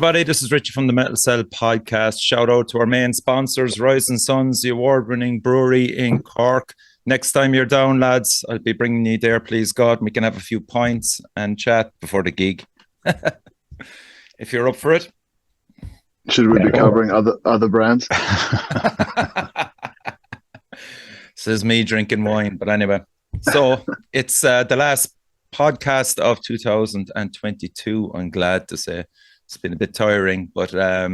everybody, this is Richie from the Metal Cell podcast. Shout out to our main sponsors, Rise and Sons, the award-winning brewery in Cork. Next time you're down, lads, I'll be bringing you there, please God. We can have a few pints and chat before the gig. If you're up for it. Should we be covering other brands? This is me drinking wine, but anyway. So it's the last podcast of 2022, I'm glad to say. It's been a bit tiring, but I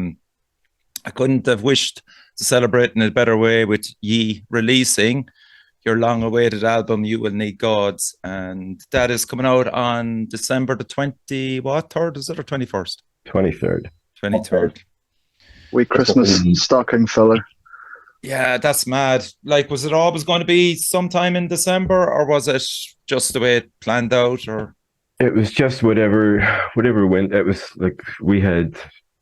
couldn't have wished to celebrate in a better way with ye releasing your long-awaited album, You Will Need Gods, and that is coming out on December the 3rd, is it, or 21st? 23rd. 23rd. We Christmas stocking filler. Yeah, that's mad. Like, was it always going to be sometime in December, or was it just the way it planned out, or? It was just whatever went. It was like we had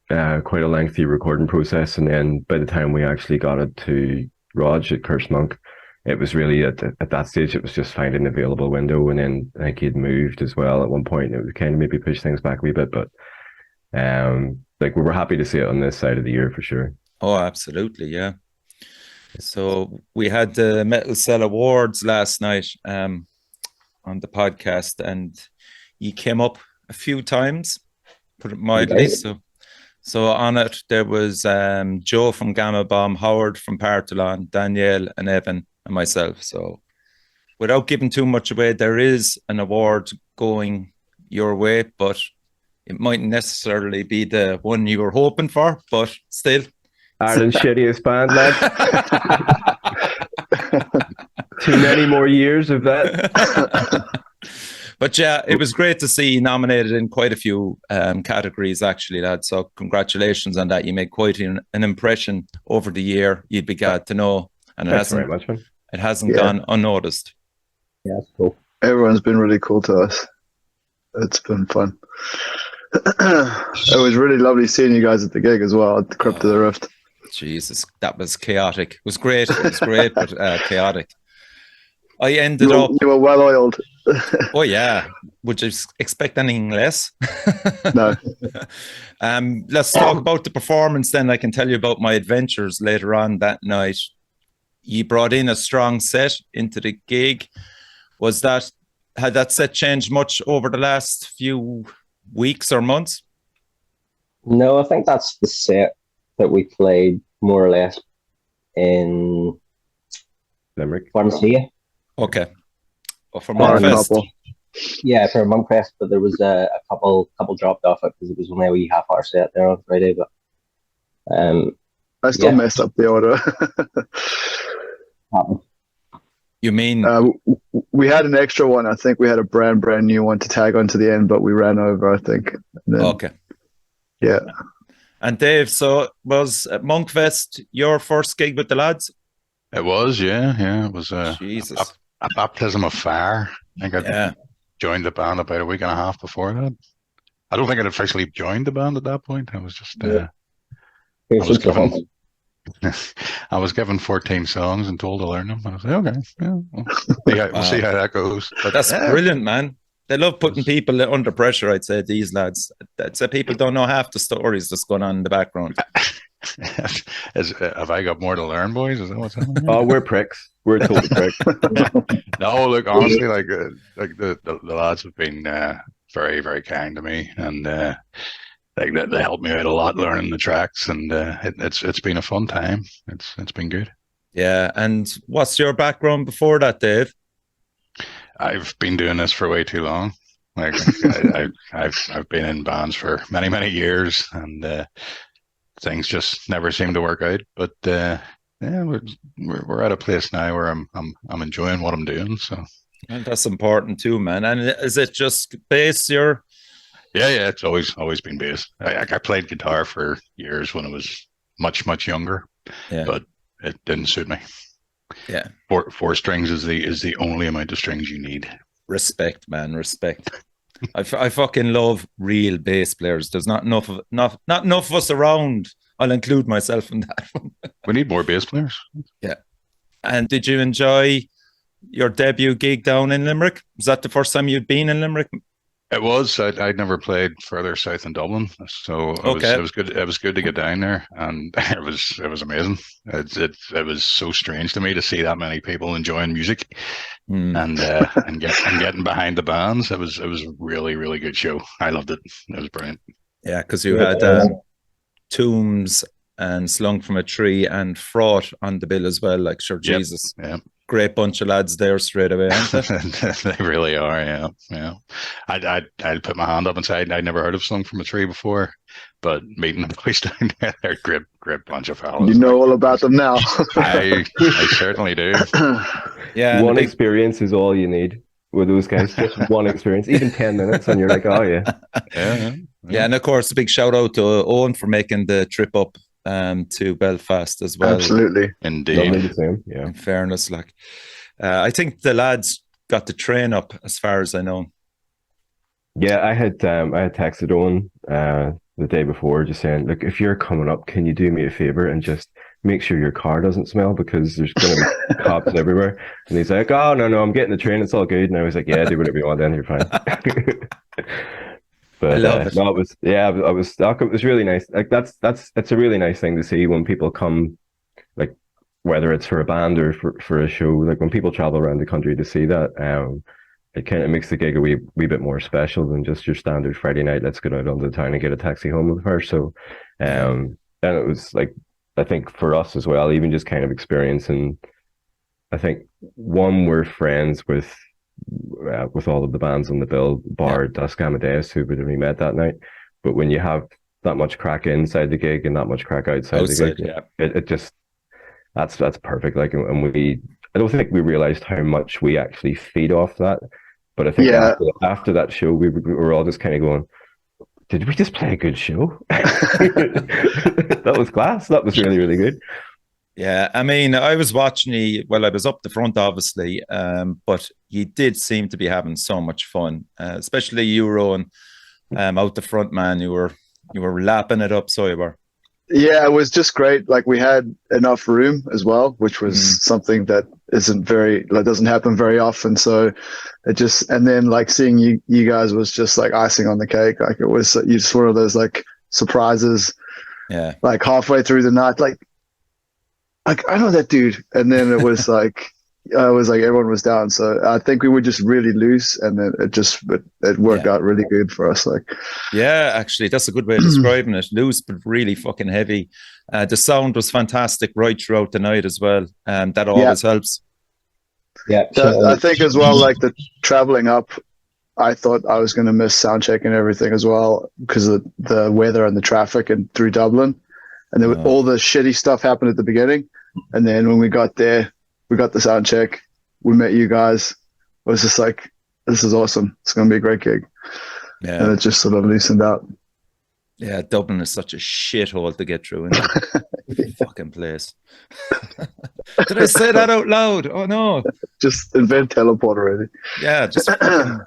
quite a lengthy recording process, and then by the time we actually got it to Raj at Curse Monk, it was really at that stage it was just finding an available window, and then I think he'd moved as well at one point. It would kind of maybe push things back a wee bit, but like we were happy to see it on this side of the year for sure. Oh, absolutely, yeah. So we had the Metal Cell Awards last night on the podcast, and you came up a few times, put it mildly. Okay. So on it, there was Joe from Gamma Bomb, Howard from Partholon, Danielle and Evan and myself. So without giving too much away, there is an award going your way, but it mightn't necessarily be the one you were hoping for, but still. Ireland's shittiest band, lad. Too many more years of that. But yeah, it was great to see you nominated in quite a few categories, actually, lad. So congratulations on that. You made quite an impression over the year. You'd be glad to know, and it hasn't gone unnoticed. Yeah, that's cool. Everyone's been really cool to us. It's been fun. It was really lovely seeing you guys at the gig as well at the Crypt of the Rift. Jesus, that was chaotic. It was great. It was great, but chaotic. I ended up. You were well oiled. Oh yeah. Would you expect anything less? No. Let's talk about the performance then. I can tell you about my adventures later on that night. You brought in a strong set into the gig. Had that set changed much over the last few weeks or months? No, I think that's the set that we played more or less in Limerick. Pharmacia. Okay. Well, for Monkfest. Yeah, for Monkfest, but there was a couple dropped off it because it was only a wee half-hour set there on Friday. But I still messed up the order. You mean we had an extra one? I think we had a brand new one to tag onto the end, but we ran over, I think. Then, okay. Yeah. And Dave, so was Monkfest your first gig with the lads? It was, yeah. It was a baptism of fire. I think I joined the band about a week and a half before that. I don't think I'd officially joined the band at that point. I was just I was given 14 songs and told to learn them. I was like, okay, we'll see how that goes. But that's brilliant, man. They love putting people under pressure, I'd say, these lads. I'd say people don't know half the stories that's going on in the background. Have I got more to learn, boys? Is that what's happening? Oh, we're pricks. We're total pricks. No, look, honestly, like the lads have been very, very kind to me, and they helped me out a lot learning the tracks, and it's been a fun time. It's been good. Yeah, and what's your background before that, Dave? I've been doing this for way too long. Like I've been in bands for many, many years, and things just never seem to work out. But we're at a place now where I'm enjoying what I'm doing. So and that's important too, man. And is it just bass? Yeah, it's always been bass. I played guitar for years when I was much younger, but it didn't suit me. Yeah, four strings is the only amount of strings you need. Respect, man, respect. I fucking love real bass players. There's not enough of us around. I'll include myself in that one. We need more bass players. Yeah. And did you enjoy your debut gig down in Limerick? Was that the first time you'd been in Limerick? It was. I'd never played further south than Dublin, so Okay. it was good. It was good to get down there, and it was amazing. It was so strange to me to see that many people enjoying music Hmm. and getting behind the bands. It was a really really good show. I loved it. It was brilliant. Yeah, because you Yeah, had Tombs and Slung from a Tree and Fraught on the bill as well. Like, sure, Yep. Jesus, Yeah. great bunch of lads there straight away, aren't they? They really are. Yeah. Yeah. I'd put my hand up and say I'd never heard of Song from a Tree before, but meeting the boys down there, they're great bunch of fellas. You know all about them now. I certainly do. Yeah, and the One big experience is all you need with those guys. Just one experience, even 10 minutes, and you're like, oh yeah. Yeah. yeah, and of course, a big shout out to Owen for making the trip up to Belfast as well. Absolutely. Lovely Indeed. to see him. Yeah. In fairness, like I think the lads got the train up, as far as I know. Yeah, I had texted Owen the day before, just saying, look, if you're coming up, can you do me a favor and just make sure your car doesn't smell, because there's going to be cops everywhere. And he's like, oh no, I'm getting the train, it's all good. And I was like, yeah, do whatever you want, then you're fine. But I love it. no, it was, yeah, I was stuck. It was really nice. Like that's a really nice thing to see when people come, like whether it's for a band or for a show. Like when people travel around the country to see that, it kind of makes the gig a wee bit more special than just your standard Friday night. Let's go out onto the town and get a taxi home with her. So, then it was like, I think for us as well, even just kind of experiencing. I think one, we're friends with all of the bands on the bill, bar Dusk Amadeus, who we'd only met that night. But when you have that much crack inside the gig and that much crack outside the gig, it just that's perfect. Like, and I don't think we realized how much we actually feed off that. But I think after that show, we were all just kind of going, did we just play a good show? That was class. That was really, really good. Yeah, I mean, I was watching you. Well, I was up the front, obviously, but you did seem to be having so much fun, especially you, Rowan, out the front, man. You were lapping it up, so you were. Yeah, it was just great. Like we had enough room as well, which was something that doesn't happen very often. So it just, and then like seeing you guys was just like icing on the cake. Like it was just one of those like surprises. Yeah. Like halfway through the night, like I know that dude, and then it was like everyone was down. So I think we were just really loose, and then it worked out really good for us. Like, yeah, actually, that's a good way of describing it. Loose, but really fucking heavy. The sound was fantastic right throughout the night as well, and that always helps. Yeah, I think as well, like the traveling up, I thought I was going to miss sound check and everything as well because of the weather and the traffic and through Dublin. And then all the shitty stuff happened at the beginning. And then when we got there, we got the sound check. We met you guys. It was just like, this is awesome. It's going to be a great gig. Yeah. And it just sort of loosened out. Yeah, Dublin is such a shithole to get through. Fucking place. Did I say that out loud? Oh, no. Just invent teleport already. Yeah, just fucking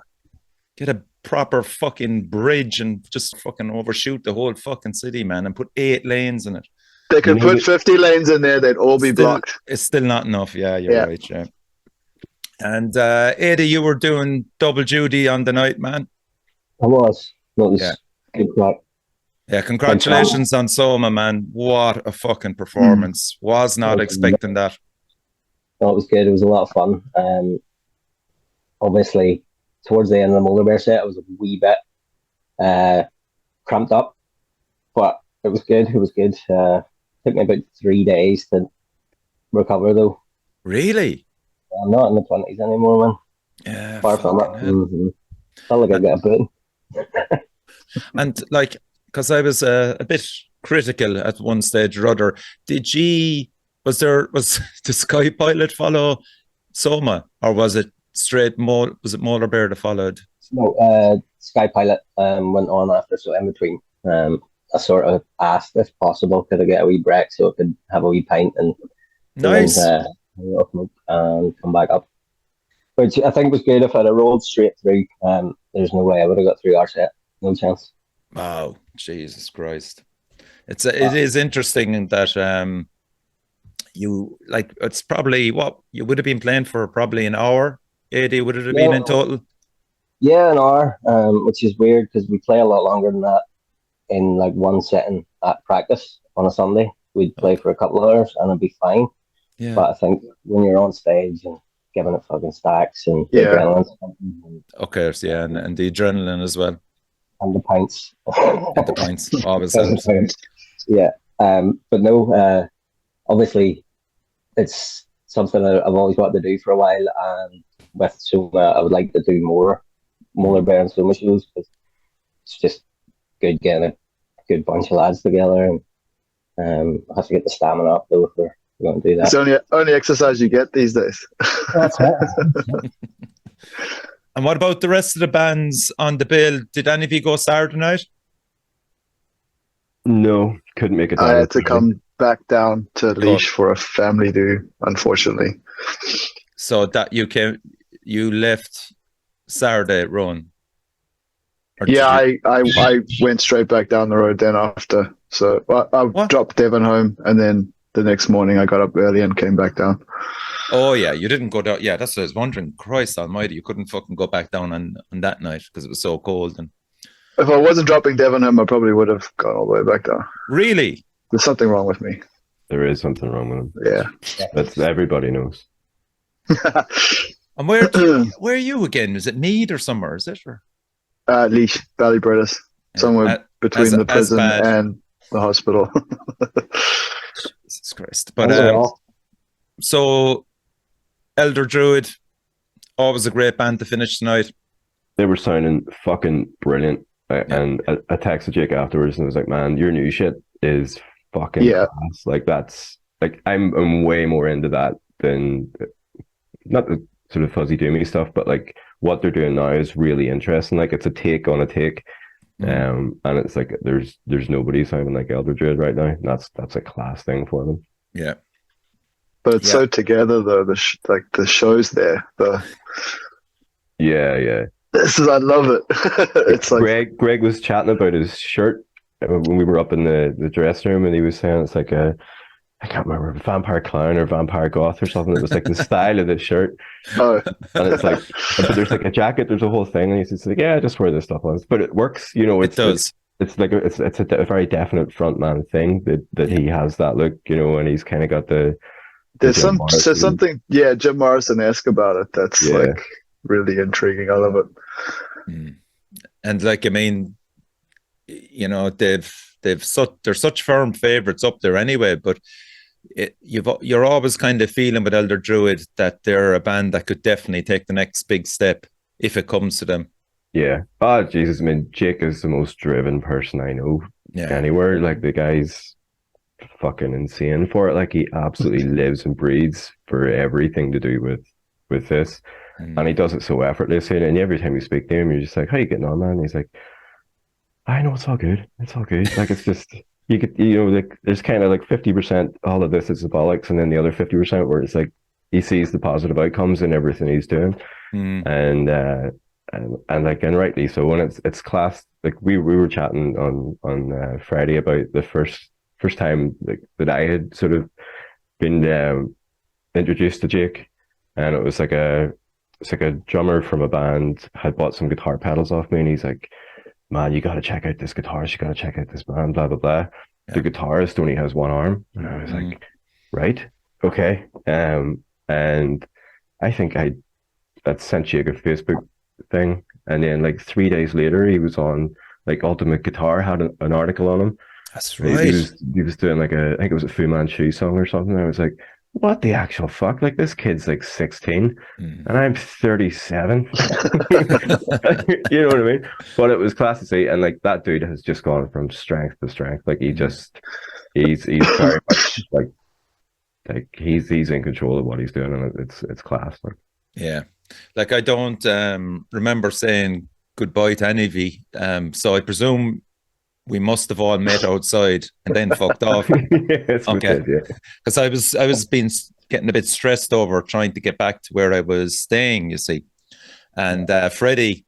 get a proper fucking bridge and just fucking overshoot the whole fucking city, man, and put 8 lanes in it. They could put 50 lanes in there, they'd all be blocked. It's still not enough. Yeah, you're right, yeah. And Eddie, you were doing double duty on the night, man. I was. That was good crack. Yeah, congratulations on Soma, man. What a fucking performance. Was not expecting that. No, it was good. It was a lot of fun. Obviously, towards the end of the Molarbear set, I was a wee bit cramped up, but it was good. It was good. Took me about 3 days to recover, though. Really? I'm not in the 20s anymore, man. Yeah, far from it. Felt like I got a boot. And like, because I was a bit critical at one stage or other. Was the Sky Pilot follow Soma, or was it straight was it Molarbear that followed? No, Sky Pilot went on after, so in between. I sort of asked if possible, could I get a wee break so I could have a wee pint and nice and come back up. Which I think was good. If I'd have rolled straight through, there's no way I would have got through our set. No chance. Wow, Jesus Christ! It is interesting that you like it's probably what you would have been playing for probably an hour. 80 would it have been in total? Yeah, an hour, which is weird because we play a lot longer than that in like one sitting at practice on a Sunday. We'd play Okay. for a couple of hours and it'd be fine. Yeah. But I think when you're on stage and giving it fucking stacks and the Yeah. adrenaline's pumping Okay. So yeah, and the adrenaline as well, and the pints. and the pints always And the helps. pints. Yeah. But no, obviously it's something that I've always wanted to do for a while, and with Soma, I would like to do more Molarbear and Soma shows because it's just good getting a good bunch of lads together, and I have to get the stamina up though if we're going to do It's that. only exercise you get these days. That's it. And what about the rest of the bands on the bill? Did any of you go Saturday night? No, couldn't make it I down. had to come back down to Leash for a family do, unfortunately. So that you left Saturday at Rowan. Or Yeah, did I went straight back down the road then after. So I What? dropped Devon home, and then the next morning I got up early and came back down. Oh yeah, you didn't go down. Yeah, that's what I was wondering. Christ Almighty, you couldn't fucking go back down on that night because it was so cold. And If I wasn't dropping Devon home, I probably would have gone all the way back down. really, There's something wrong with me. There is something wrong with him. Yeah. That's everybody knows. and where are you again? Is it Mead or somewhere? Is it or Leash, Ballybritis, somewhere as between the prison bad. and the hospital. Jesus Christ? But so Elder Druid, always a great band to finish tonight. They were sounding fucking brilliant. And I texted Jake afterwards and I was like, man, your new shit is fucking class. Like that's like I'm way more into that than not the sort of fuzzy doomy stuff, but like what they're doing now is really interesting. Like it's a take on a take. And it's like there's nobody sounding like Elder Druid right now. That's a class thing for them. Yeah. But it's so together though. The shows there. Yeah. I love it. It's like Greg was chatting about his shirt when we were up in the dressing room, and he was saying it's like I can't remember, vampire clown or vampire goth or something. It was like the style of the shirt. Oh. And it's like, but there's like a jacket, there's a whole thing, and he's just like, yeah, I just wear this stuff on. But it works, you know. It does. It's like it's a very definite frontman thing that he has that look, you know, and he's kind of got the. There's something, Jim Morrison-esque about it. That's like really intriguing. I love it. And like, I mean, you know, they're such firm favorites up there anyway, but you're always kind of feeling with Elder Druid that they're a band that could definitely take the next big step if it comes to them. Yeah. Oh Jesus, I mean, Jake is the most driven person I know anywhere. Like the guy's fucking insane for it. Like he absolutely lives and breathes for everything to do with this. And he does it so effortlessly. And every time you speak to him, you're just like, how you getting on, man? And he's like, I know it's all good. It's all good. Like it's just like there's kind of like 50% all of this is the bollocks, and then the other 50% where it's like he sees the positive outcomes in everything he's doing. And rightly so. When it's class, like we were chatting on Friday about the first time that I had sort of been introduced to Jake, and it was like a drummer from a band had bought some guitar pedals off me, and he's like, man, you got to check out this guitarist, you got to check out this band, blah blah blah. The guitarist only has one arm, and I was like, right, okay. And I think I sent Jake a Facebook thing, and then like 3 days later he was on like Ultimate Guitar, had an article on him. That's right. He was doing like I think it was a Fu Manchu song or something. I was like, what the actual fuck? Like this kid's like 16 and I'm 37. You know what I mean? But it was class to see, and like that dude has just gone from strength to strength. Like he's very much like he's in control of what he's doing, and it's class. Like. Yeah. Like I don't remember saying goodbye to any of you. So I presume we must have all met outside and then fucked off. Yes, okay. Because I was getting a bit stressed over trying to get back to where I was staying, you see. And Freddie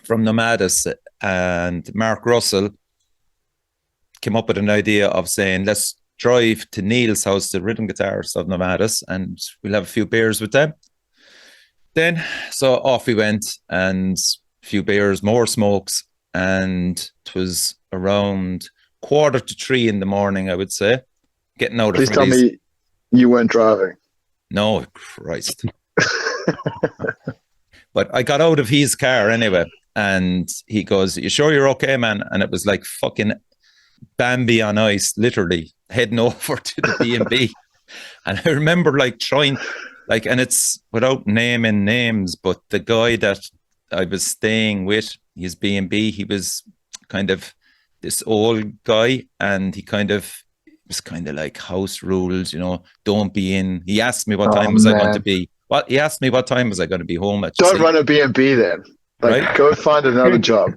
from Nomadus and Mark Russell came up with an idea of saying, let's drive to Neil's house, the rhythm guitarist of Nomadus, and we'll have a few beers with them. then, so off we went, and a few beers, more smokes, and it was around 2:45 in the morning, I would say, getting out Please of tell me you weren't driving. No, Christ. But I got out of his car anyway, and he goes, "You sure you're okay, man?" And it was like fucking Bambi on ice, literally heading over to the B&B. And I remember like trying, like, and it's without naming names, but the guy that I was staying with, his B&B, he was kind of this old guy, and he kind of was kind of like house rules, you know, don't be in. He asked me what time was I going to be. Well, he asked me what time was I going to be home at. Don't run a B&B then. Like, right? Go find another job.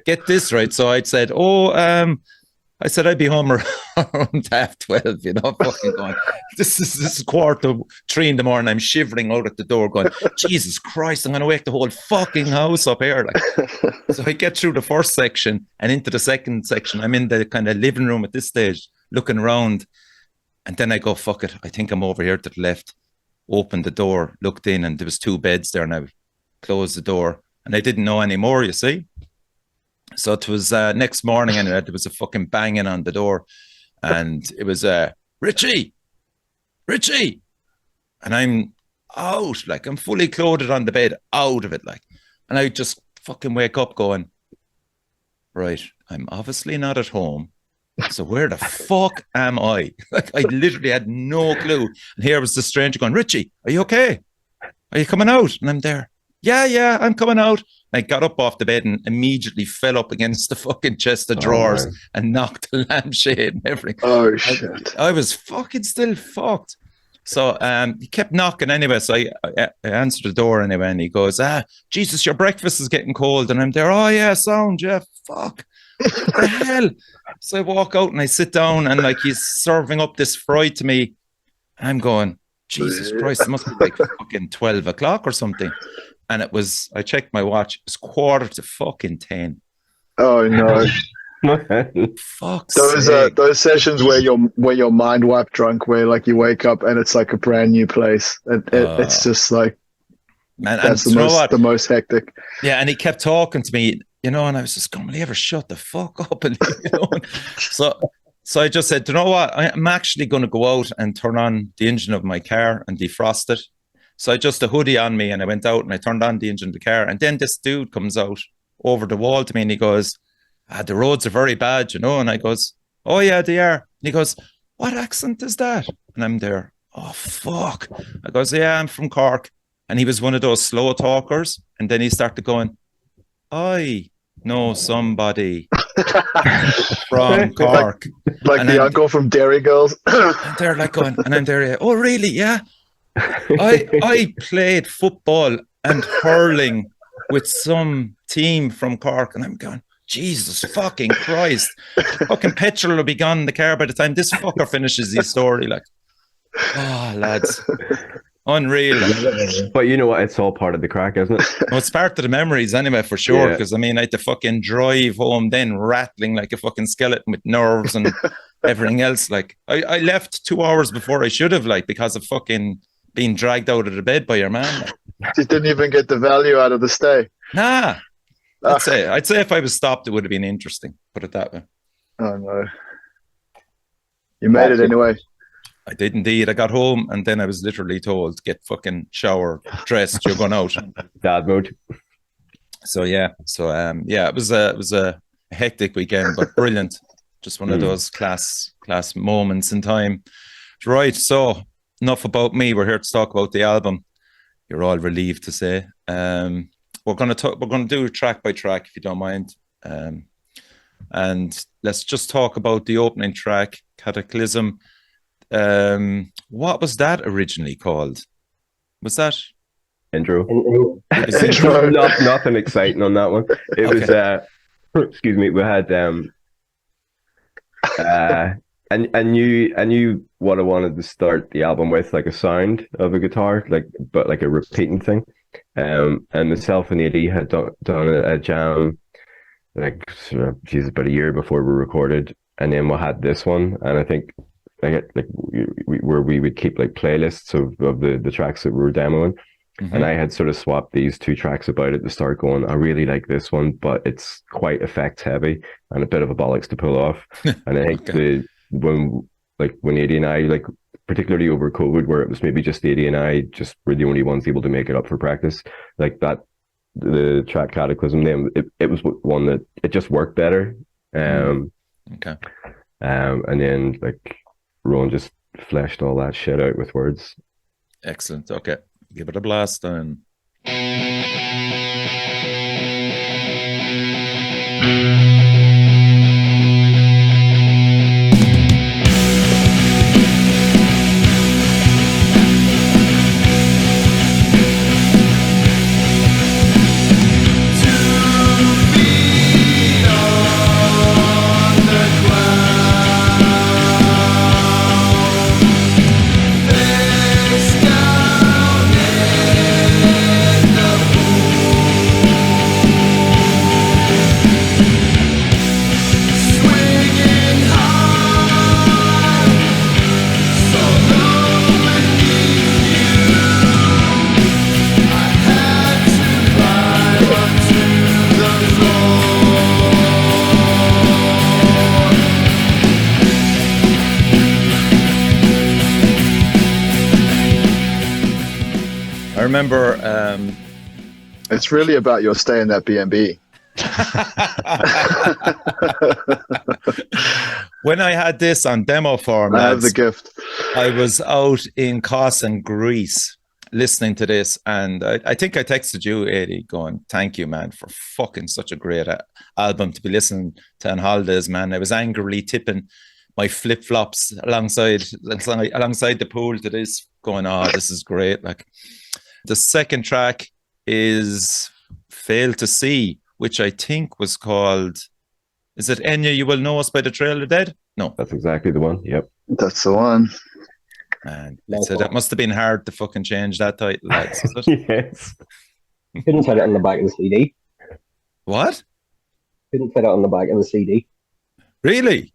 Get this right. So I said, I said I'd be home around 12:30, you know, fucking going, this is 2:45 in the morning. I'm shivering out at the door going, Jesus Christ, I'm going to wake the whole fucking house up here. Like, so I get through the first section and into the second section. I'm in the kind of living room at this stage, looking around. And then I go, fuck it. I think I'm over here to the left. Opened the door, looked in, and there was 2 beds there, and I closed the door, and I didn't know anymore, you see. So it was next morning, and there was a fucking banging on the door, and it was Richie, and I'm out, like I'm fully clothed on the bed, out of it, like, and I just fucking wake up going, right, I'm obviously not at home. So where the fuck am I? Like, I literally had no clue. And here was the stranger going, Richie, are you okay? Are you coming out? And I'm there. Yeah, I'm coming out. And I got up off the bed and immediately fell up against the fucking chest of drawers and knocked the lampshade and everything. Oh, shit. I was fucking still fucked. So he kept knocking anyway. So I answered the door anyway, and he goes, Jesus, your breakfast is getting cold. And I'm there, oh yeah, sound, yeah, fuck. What the hell? So I walk out and I sit down, and like he's serving up this fry to me. And I'm going, Jesus Christ, it must be like fucking 12 o'clock or something. And it was, I checked my watch, it was 9:45. Oh no. Fuck's those sessions where your mind wiped drunk, where like you wake up and it's like a brand new place. It's just like, man, that's the most hectic. Yeah, and he kept talking to me, you know, and I was just going, will you ever shut the fuck up? And you know, so I just said, you know what? I'm actually going to go out and turn on the engine of my car and defrost it. So I just a hoodie on me, and I went out and I turned on the engine of the car. And then this dude comes out over the wall to me, and he goes, the roads are very bad, you know. And I goes, oh yeah, they are. And he goes, what accent is that? And I'm there, oh fuck. I goes, yeah, I'm from Cork. And he was one of those slow talkers. And then he started going, I know somebody from Cork. Like and the uncle from Dairy Girls. And they're like going, and I'm there, oh really? Yeah. I played football and hurling with some team from Cork, and I'm going, Jesus fucking Christ. Fucking petrol will be gone in the car by the time this fucker finishes his story. Like, oh lads. Unreal. But you know what? It's all part of the crack, isn't it? No, it's part of the memories anyway, for sure. Because I mean, I had to fucking drive home then rattling like a fucking skeleton with nerves and everything else. Like, I left 2 hours before I should have, like, because of fucking being dragged out of the bed by your man. Like. Just didn't even get the value out of the stay. Nah. I'd say if I was stopped, it would have been interesting. Put it that way. Oh no. You made it anyway. I did indeed. I got home, and then I was literally told, get fucking showered, dressed, you're going out. Dad mode. So yeah. It was a hectic weekend, but brilliant. Just one of those class moments in time. Right. So enough about me. We're here to talk about the album. You're all relieved to say. We're going to do track by track, if you don't mind. And let's just talk about the opening track, Cataclysm. What was that originally called? Was that intro? Intro. Nothing exciting on that one. It was excuse me, we had I knew what I wanted to start the album with, like a sound of a guitar, but like a repeating thing. And myself and AD had done a jam like about a year before we recorded, and then we had this one, and I think where we would keep like playlists of the tracks that we were demoing, And I had sort of swapped these two tracks about at the start, going, I really like this one, but it's quite effects heavy and a bit of a bollocks to pull off. And I think when Eddie and I, like particularly over COVID, where it was maybe just Eddie and I just were the only ones able to make it up for practice, like that, the track Cataclysm, then it was one that it just worked better. And then like Rowan just fleshed all that shit out with words. Excellent. Okay, give it a blast then. I remember it's really about your stay in that B&B. when I had this on demo form, I have the gift. I was out in Kos and Greece listening to this, and I think I texted you, Eddie, going, thank you, man, for fucking such a great album to be listening to on holidays, man. I was angrily tipping my flip-flops alongside the pool to this, going, oh, this is great. Like, the second track is Fail to See, which I think was called, is it Enya, You Will Know Us by the Trail of Dead? No. That's exactly the one. Yep. That's the one. Man, so that must have been hard to fucking change that title, lads. Is it? Yes. Couldn't fit it on the back of the CD. What? Couldn't fit it on the back of the CD. Really?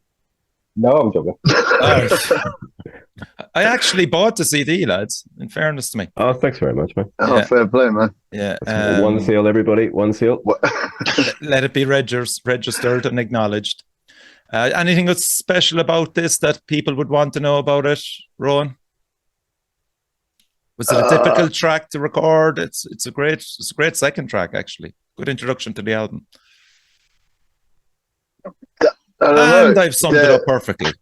No, I'm joking. I actually bought the CD, lads, in fairness to me. Oh, thanks very much, man. Oh, fair play, man. Yeah. One sale, everybody. One sale. Let it be registered and acknowledged. Anything that's special about this that people would want to know about it, Rowan? Was it a difficult track to record? It's a great second track, actually. Good introduction to the album. And I've summed it up perfectly.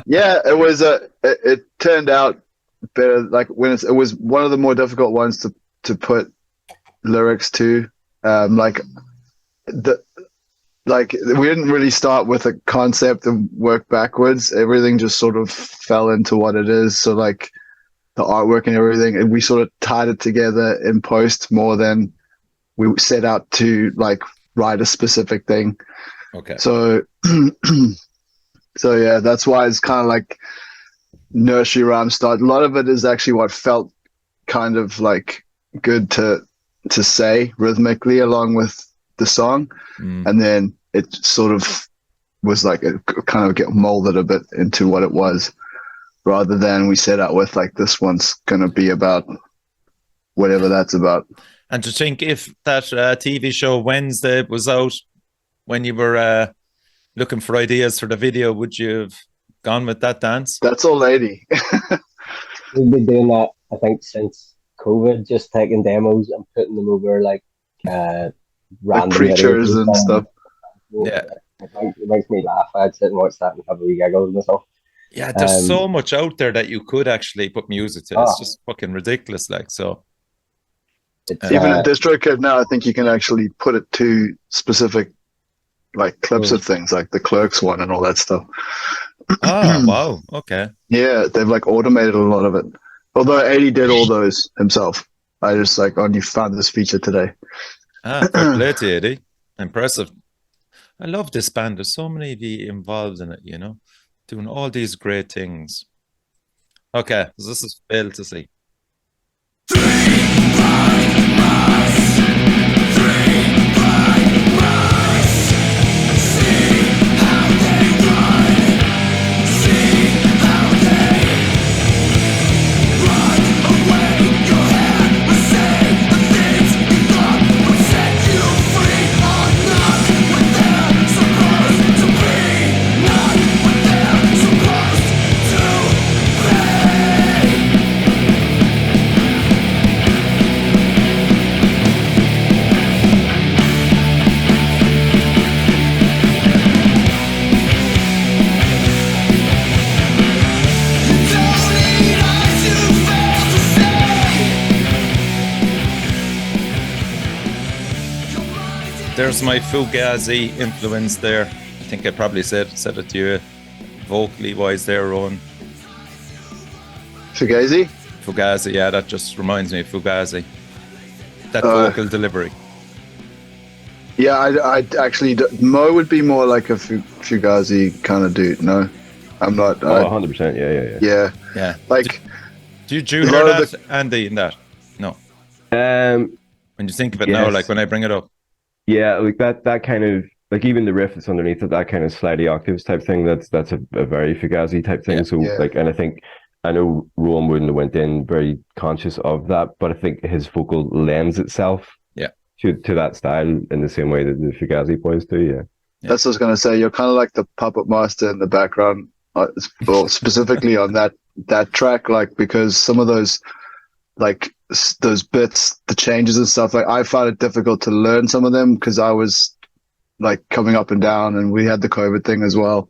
Yeah, it was it turned out better. Like when it was one of the more difficult ones to put lyrics to. We didn't really start with a concept and work backwards. Everything just sort of fell into what it is. So like the artwork and everything, and we sort of tied it together in post more than we set out to like write a specific thing. Okay. So yeah, that's why it's kind of like nursery rhyme start. A lot of it is actually what felt kind of like good to say rhythmically along with the song. And then it sort of was like it kind of get molded a bit into what it was, rather than we set out with like this one's gonna be about whatever that's about. And to think if that TV show Wednesday was out when you were looking for ideas for the video, would you have gone with that dance? That's all lady. We've been doing that, I think, since COVID, just taking demos and putting them over like random like preachers and stuff. Yeah. It makes me laugh. I'd sit and watch that and have a wee giggle with myself. Yeah, there's so much out there that you could actually put music to. It's just fucking ridiculous, like, so. Even in DistroKid now, I think you can actually put it to specific like clips of things, like the Clerks one and all that stuff. Oh, wow. Okay. Yeah, they've like automated a lot of it. Although 80 did all those himself. I just like, you found this feature today. Fair play to you, Eddie. Impressive. I love this band. There's so many of you involved in it, you know, doing all these great things. Okay, so this is Fail to See. Away. There's my Fugazi influence there. I think I probably said it to you vocally wise there, Rowan. Fugazi, yeah, that just reminds me of Fugazi. That vocal delivery. Yeah, I actually Mo would be more like a Fugazi kind of dude. No, I'm not. 100%. Yeah. Like, do you hear that, Andy? In that, no. When you think of it now, like when I bring it up. Yeah, like that kind of, like even the riff that's underneath it, that kind of slidey octaves type thing, that's a very Fugazi type thing. Like, and I know Rowan wouldn't have went in very conscious of that, but I think his vocal lends itself to that style in the same way that the Fugazi boys do. Yeah. That's what I was gonna say. You're kind of like the puppet master in the background, well, specifically on that track, like, because some of those, like, those bits, the changes and stuff, like, I found it difficult to learn some of them because I was like coming up and down, and we had the COVID thing as well.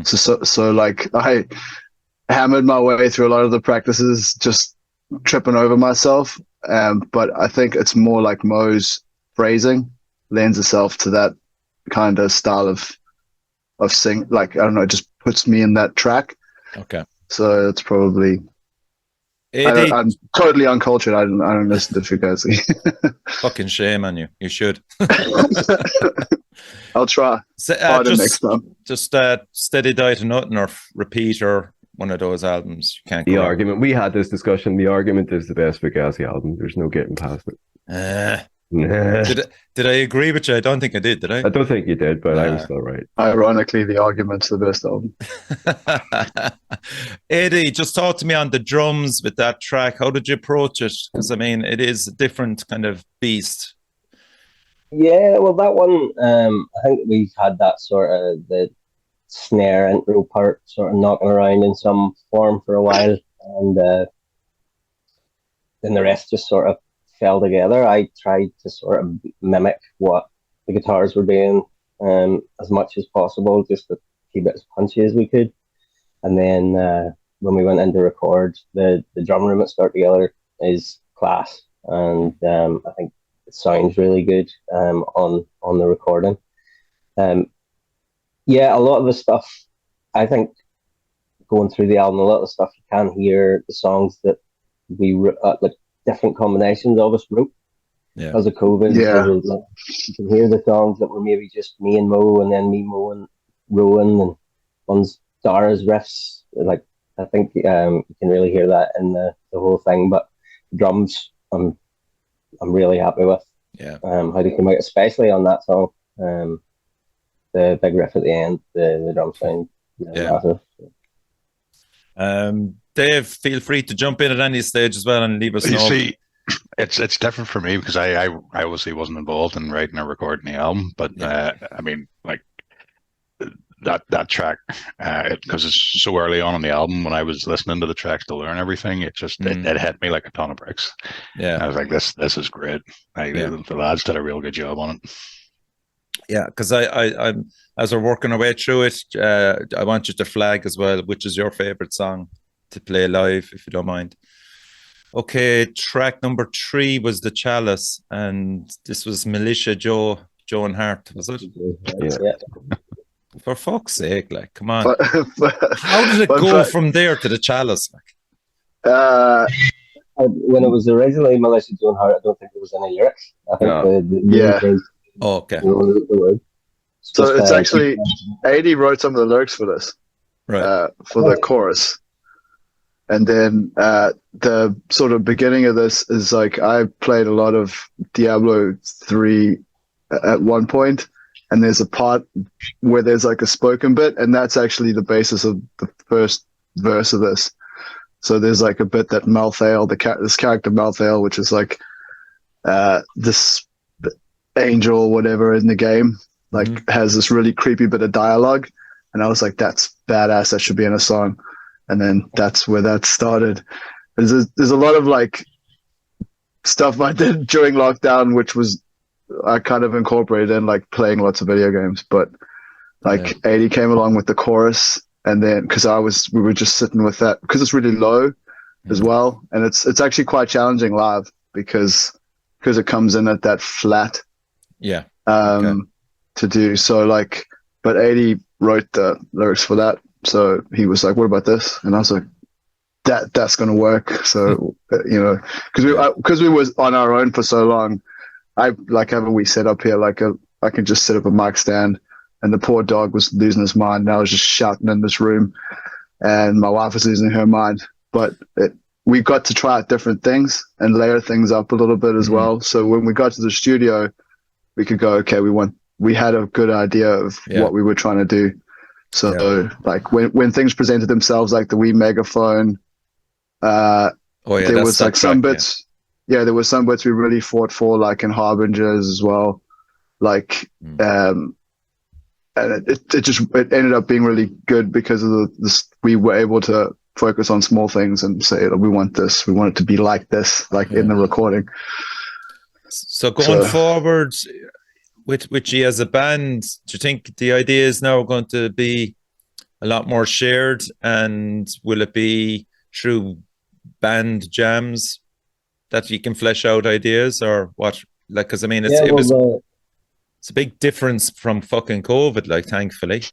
So like I hammered my way through a lot of the practices, just tripping over myself. But I think it's more like Mo's phrasing lends itself to that kind of style of sing. Like, I don't know, it just puts me in that track. Okay. So it's probably. I'm totally uncultured. I don't listen to Fugazi. Fucking shame on you. You should. I'll try. Next time. Just Steady Diet of Nothing or Repeat or one of those albums. You can't go. The argument, we had this discussion. The argument is the best Fugazi album. There's no getting past it. Did I agree with you? I don't think I did I? I don't think you did, but I was still right. Ironically, the argument's the best album. Eddie, just talk to me on the drums with that track. How did you approach it? Because, I mean, it is a different kind of beast. Yeah, well, that one, I think we've had that sort of the snare intro part sort of knocking around in some form for a while, and then the rest just sort of fell together. I tried to sort of mimic what the guitars were doing as much as possible, just to keep it as punchy as we could. And then when we went in to record, the drum room at Start Together is class, and I think it sounds really good on the recording. Yeah, a lot of the stuff, I think, going through the album, a lot of the stuff you can hear the songs that we like different combinations of us wrote because of COVID. Yeah. So, you can hear the songs that were maybe just me and Mo, and then me, Mo, and Rowan, and one's Dara's riffs. Like, I think you can really hear that in the whole thing. But the drums, I'm really happy with. Yeah. How they come out, especially on that song. The big riff at the end, the drum sound, massive. Dave, feel free to jump in at any stage as well and leave us know. You see, it's different for me because I obviously wasn't involved in writing or recording the album, but I mean, like that track, because it's so early on in the album, when I was listening to the tracks to learn everything, it just it hit me like a ton of bricks. Yeah, and I was like, this is great. The lads did a real good job on it. Yeah, because I'm as we're working our way through it, I want you to flag as well, which is your favorite song to play live, if you don't mind. Okay, track number 3 was The Chalice, and this was Militia Joe and Hart, was it? Yeah. For fuck's sake, like, come on. How did it go from there to The Chalice? When it was originally Militia Joe and Hart, I don't think there was any lyrics. I think okay. So it's actually AD wrote some of the lyrics for this, right? For the chorus, and then the sort of beginning of this is like I played a lot of Diablo 3 at one point, and there's a part where there's like a spoken bit, and that's actually the basis of the first verse of this. So there's like a bit that Malthael, this character Malthael, which is like this angel, whatever, in the game, like has this really creepy bit of dialogue, and I was like, that's badass, that should be in a song. And then that's where that started. There's a lot of like stuff I did during lockdown, which was I kind of incorporated in, like playing lots of video games, but like 80 came along with the chorus, and then because we were just sitting with that because it's really low as well, and it's actually quite challenging live because it comes in at that flat to do. So like, but 80 wrote the lyrics for that. So he was like, "What about this?" And I was like, "That's gonna work." So because we was on our own for so long, I like having we set up here like I can just set up a mic stand, and the poor dog was losing his mind. And I was just shouting in this room, and my wife was losing her mind. But we got to try out different things and layer things up a little bit as well. So when we got to the studio, we could go, okay, we had a good idea of what we were trying to do. So like when things presented themselves, like the wee megaphone, there was like some bits. Yeah, there was some bits we really fought for, like in Harbingers as well. Like, and it ended up being really good because of we were able to focus on small things and say, we want this, we want it to be like this, like in the recording. So going forward with you as a band, do you think the idea is now going to be a lot more shared, and will it be through band jams that you can flesh out ideas, or what? Like, because I mean, it's a big difference from fucking COVID, like, thankfully.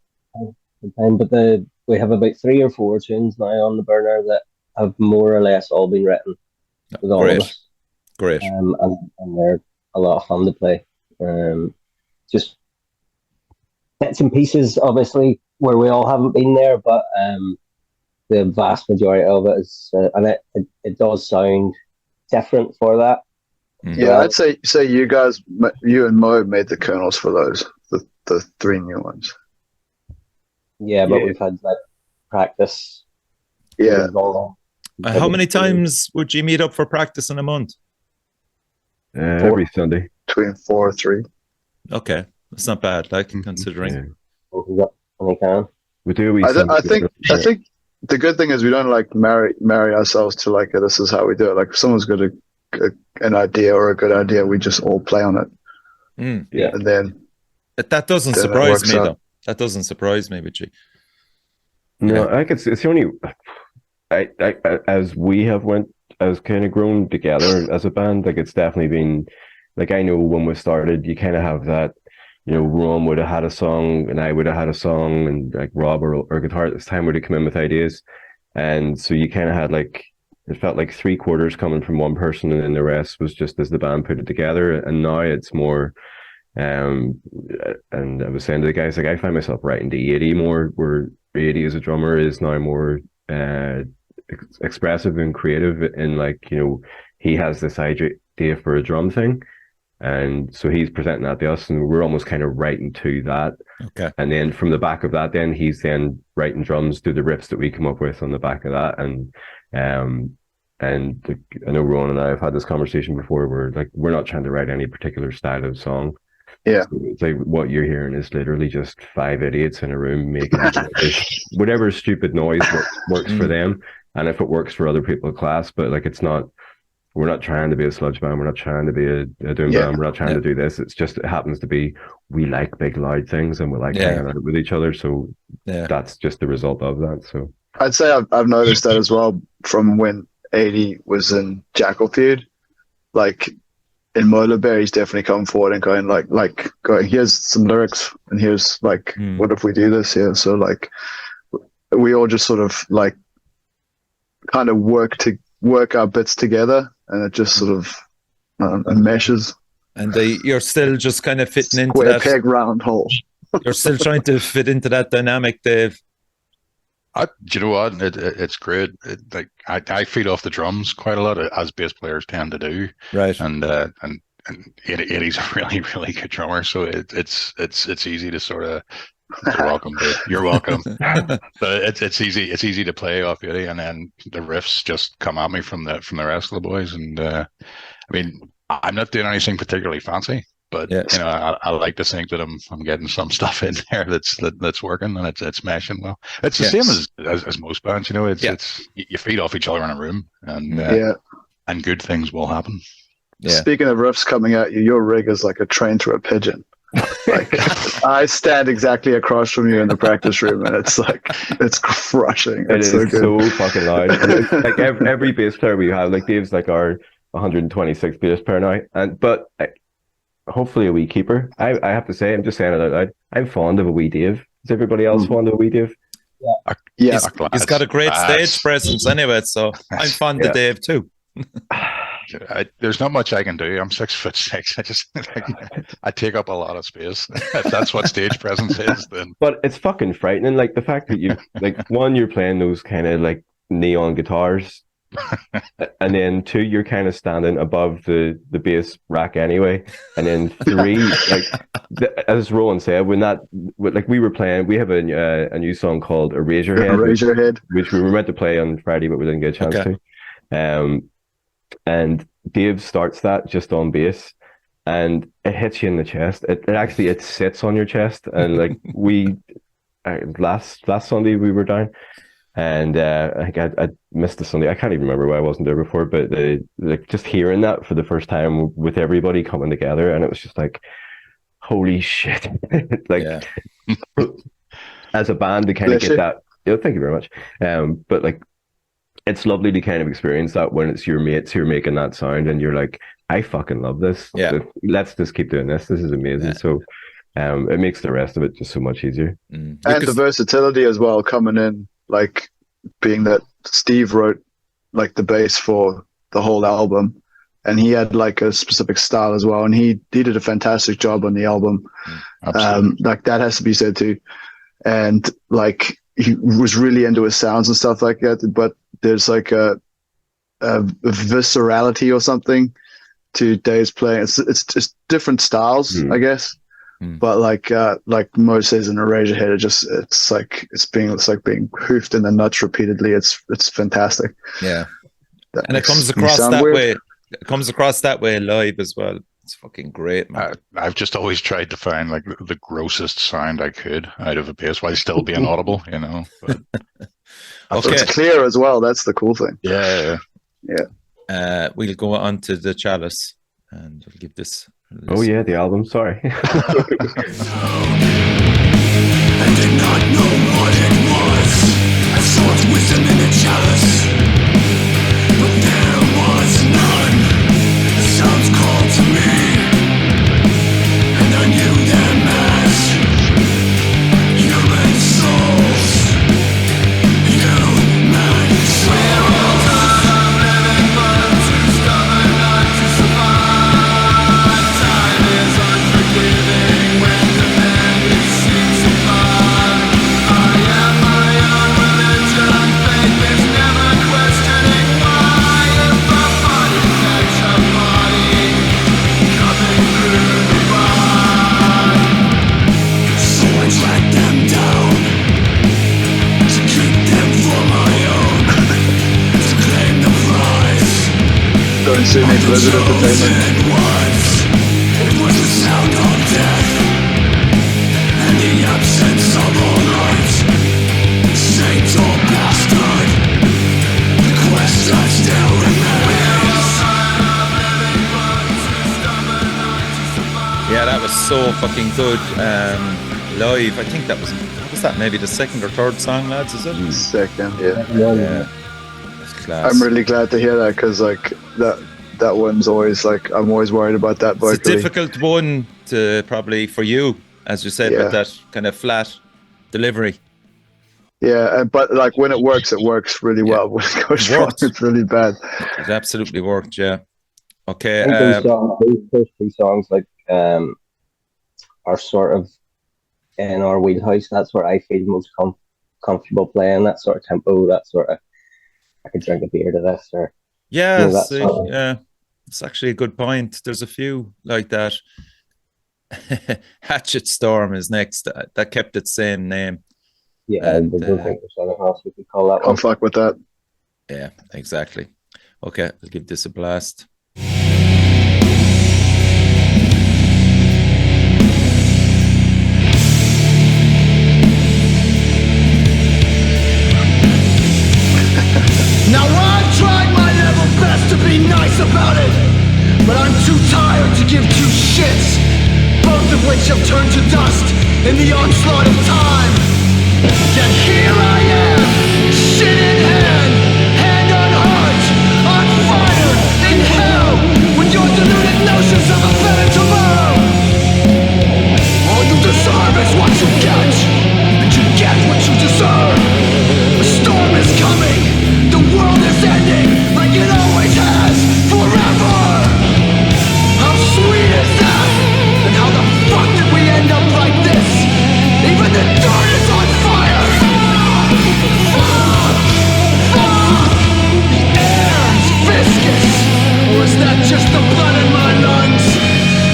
But we have about 3 or 4 tunes now on the burner that have more or less all been written with all of us. Great. And they're a lot of fun to play. Just bits and pieces, obviously, where we all haven't been there, but the vast majority of it is, and it does sound different for that. Yeah, I'd say you guys, you and Mo made the kernels for those, the 3 new ones. Yeah, but we've had like practice. Yeah. How many times would you meet up for practice in a month? Every Sunday. Between 4 or 3. Okay, that's not bad. Like, considering. We do. I think the good thing is we don't like marry ourselves to like this is how we do it. Like if someone's got an idea or a good idea, we just all play on it. Yeah, and then that doesn't surprise me though. That doesn't surprise me, but no, I think it's the only. I as we have kind of grown together as a band, like it's definitely been like, I know when we started, you kind of have that. Rowan would have had a song, and I would have had a song, and like Rob or guitar at this time would have come in with ideas, and so you kind of had like, it felt like 3/4 coming from one person, and then the rest was just as the band put it together. And now it's more, and I was saying to the guys, like, I find myself writing to 80 more, where 80 as a drummer is now more expressive and creative, and like, he has this idea for a drum thing. And so he's presenting that to us, and we're almost kind of writing to that. Okay. And then from the back of that, then he's then writing drums to the riffs that we come up with on the back of that. And I know Rowan and I have had this conversation before, where like, we're not trying to write any particular style of song. Yeah. So it's like what you're hearing is literally just 5 idiots in a room making whatever stupid noise works for them. And if it works for other people, class. But like, we're not trying to be a sludge band. We're not trying to be a doom band. We're not trying to do this. It's just, it happens to be, we like big, loud things, and we like hanging out with each other. So that's just the result of that. So I'd say I've noticed that as well from when 80 was in Jackal Feud. Like in Molarbear, he's definitely come forward and going, here's some lyrics, and here's like, what if we do this here? So like, we all just sort of like kind of work our bits together, and it just sort of meshes. And you're still just kind of fitting into Square that peg, round hole. You're still trying to fit into that dynamic, Dave. Do you know what? It's great. I feed off the drums quite a lot, as bass players tend to do. Right. And Eddie's a really, really good drummer, so it's easy to sort of. You're welcome. But it's easy to play off Eddie, and then the riffs just come at me from the rest of the boys. And I mean, I'm not doing anything particularly fancy, but I like to think that I'm getting some stuff in there that's working, and it's meshing well. It's the same as most bands, It's you feed off each other in a room, and good things will happen. Yeah. Speaking of riffs coming at you, your rig is like a train to a pigeon. Like I stand exactly across from you in the practice room, and it's like, it's crushing. It's so good. So fucking loud. And like every bass player we have, like Dave's like our 126th bass player now, but hopefully a wee keeper. I have to say, I'm just saying it out loud. I'm fond of a wee Dave. Is everybody else fond of a wee Dave? Yeah, He's got a great stage presence anyway, so I'm fond of Dave too. There's not much I can do. I'm 6'6". I just I take up a lot of space. If that's what stage presence is, then. But it's fucking frightening. Like the fact that you like one, you're playing those kind of like neon guitars, and then two, you're kind of standing above the bass rack anyway, and then three, like as Rowan said, we were playing, we have a new song called Eraserhead, which we were meant to play on Friday, but we didn't get a chance to. And Dave starts that just on bass, and it hits you in the chest. It sits on your chest, and like last Sunday we were down, and I think I missed the Sunday. I can't even remember why I wasn't there before, but like just hearing that for the first time with everybody coming together, and it was just like, holy shit! Like as a band to kind of get that. Yeah, thank you very much. But like, it's lovely to kind of experience that when it's your mates who are making that sound, and you're like, I fucking love this. Yeah. Let's just keep doing this. This is amazing. Yeah. So it makes the rest of it just so much easier. And the versatility as well coming in, like being that Steve wrote like the bass for the whole album, and he had like a specific style as well, and he did a fantastic job on the album. Like that has to be said too. And like he was really into his sounds and stuff like that, but there's like a viscerality or something to Dave's playing. It's just different styles, I guess. But like Mo says in Eraserhead, it's like being hoofed in the nuts repeatedly. It's fantastic. Yeah, and it comes across that way. It comes across that way live as well. It's fucking great, man. I've just always tried to find like the grossest sound I could out of a bass while still being audible, you know. But it's clear as well. That's the cool thing. Yeah. We'll go on to the Chalice, and we'll give this. Oh yeah, the album. Sorry. I did not know what it was. I sought wisdom in the chalice, but there was none. The sounds called to me, and I knew them as human souls. Human souls. We're all time living, but too stubborn not to survive. Time is unforgiving when demanded seems apart. I am my own religion. Faith is never questioning why. If a body catch a body coming through the bar, so I track them down to keep them for my own, to claim the prize. Don't sue me, Blizzard Entertainment. It was the sound of death and the absence of all light. Saint or bastard, the question still remains. Yeah, that was so fucking good. Live, I think that was maybe the second or third song, lads, is it? Second, yeah. That's class. I'm really glad to hear that, because like that one's always like, I'm always worried about that vocally. It's a difficult one to probably for you, as you said, with that kind of flat delivery. Yeah, but like when it works really well. When it goes wrong, it's really bad. It absolutely worked, yeah. Okay. I think those first two songs like are sort of in our wheelhouse. That's where I feel most comfortable playing, that sort of tempo, that sort of, I could drink a beer to this, or it's actually a good point. There's a few like that. Hatchet Storm is next. That kept its same name. Yeah, and I don't think there's anything else we could call that one. Can't fuck with that. Yeah, exactly. Okay, I'll give this a blast. Now I've tried my level best to be nice about it, but I'm too tired to give two shits, both of which have turned to dust in the onslaught of time. Yet here I am, shit in hand on heart, on fire, in hell, with your deluded notions of a better tomorrow. that just the blood in my lungs?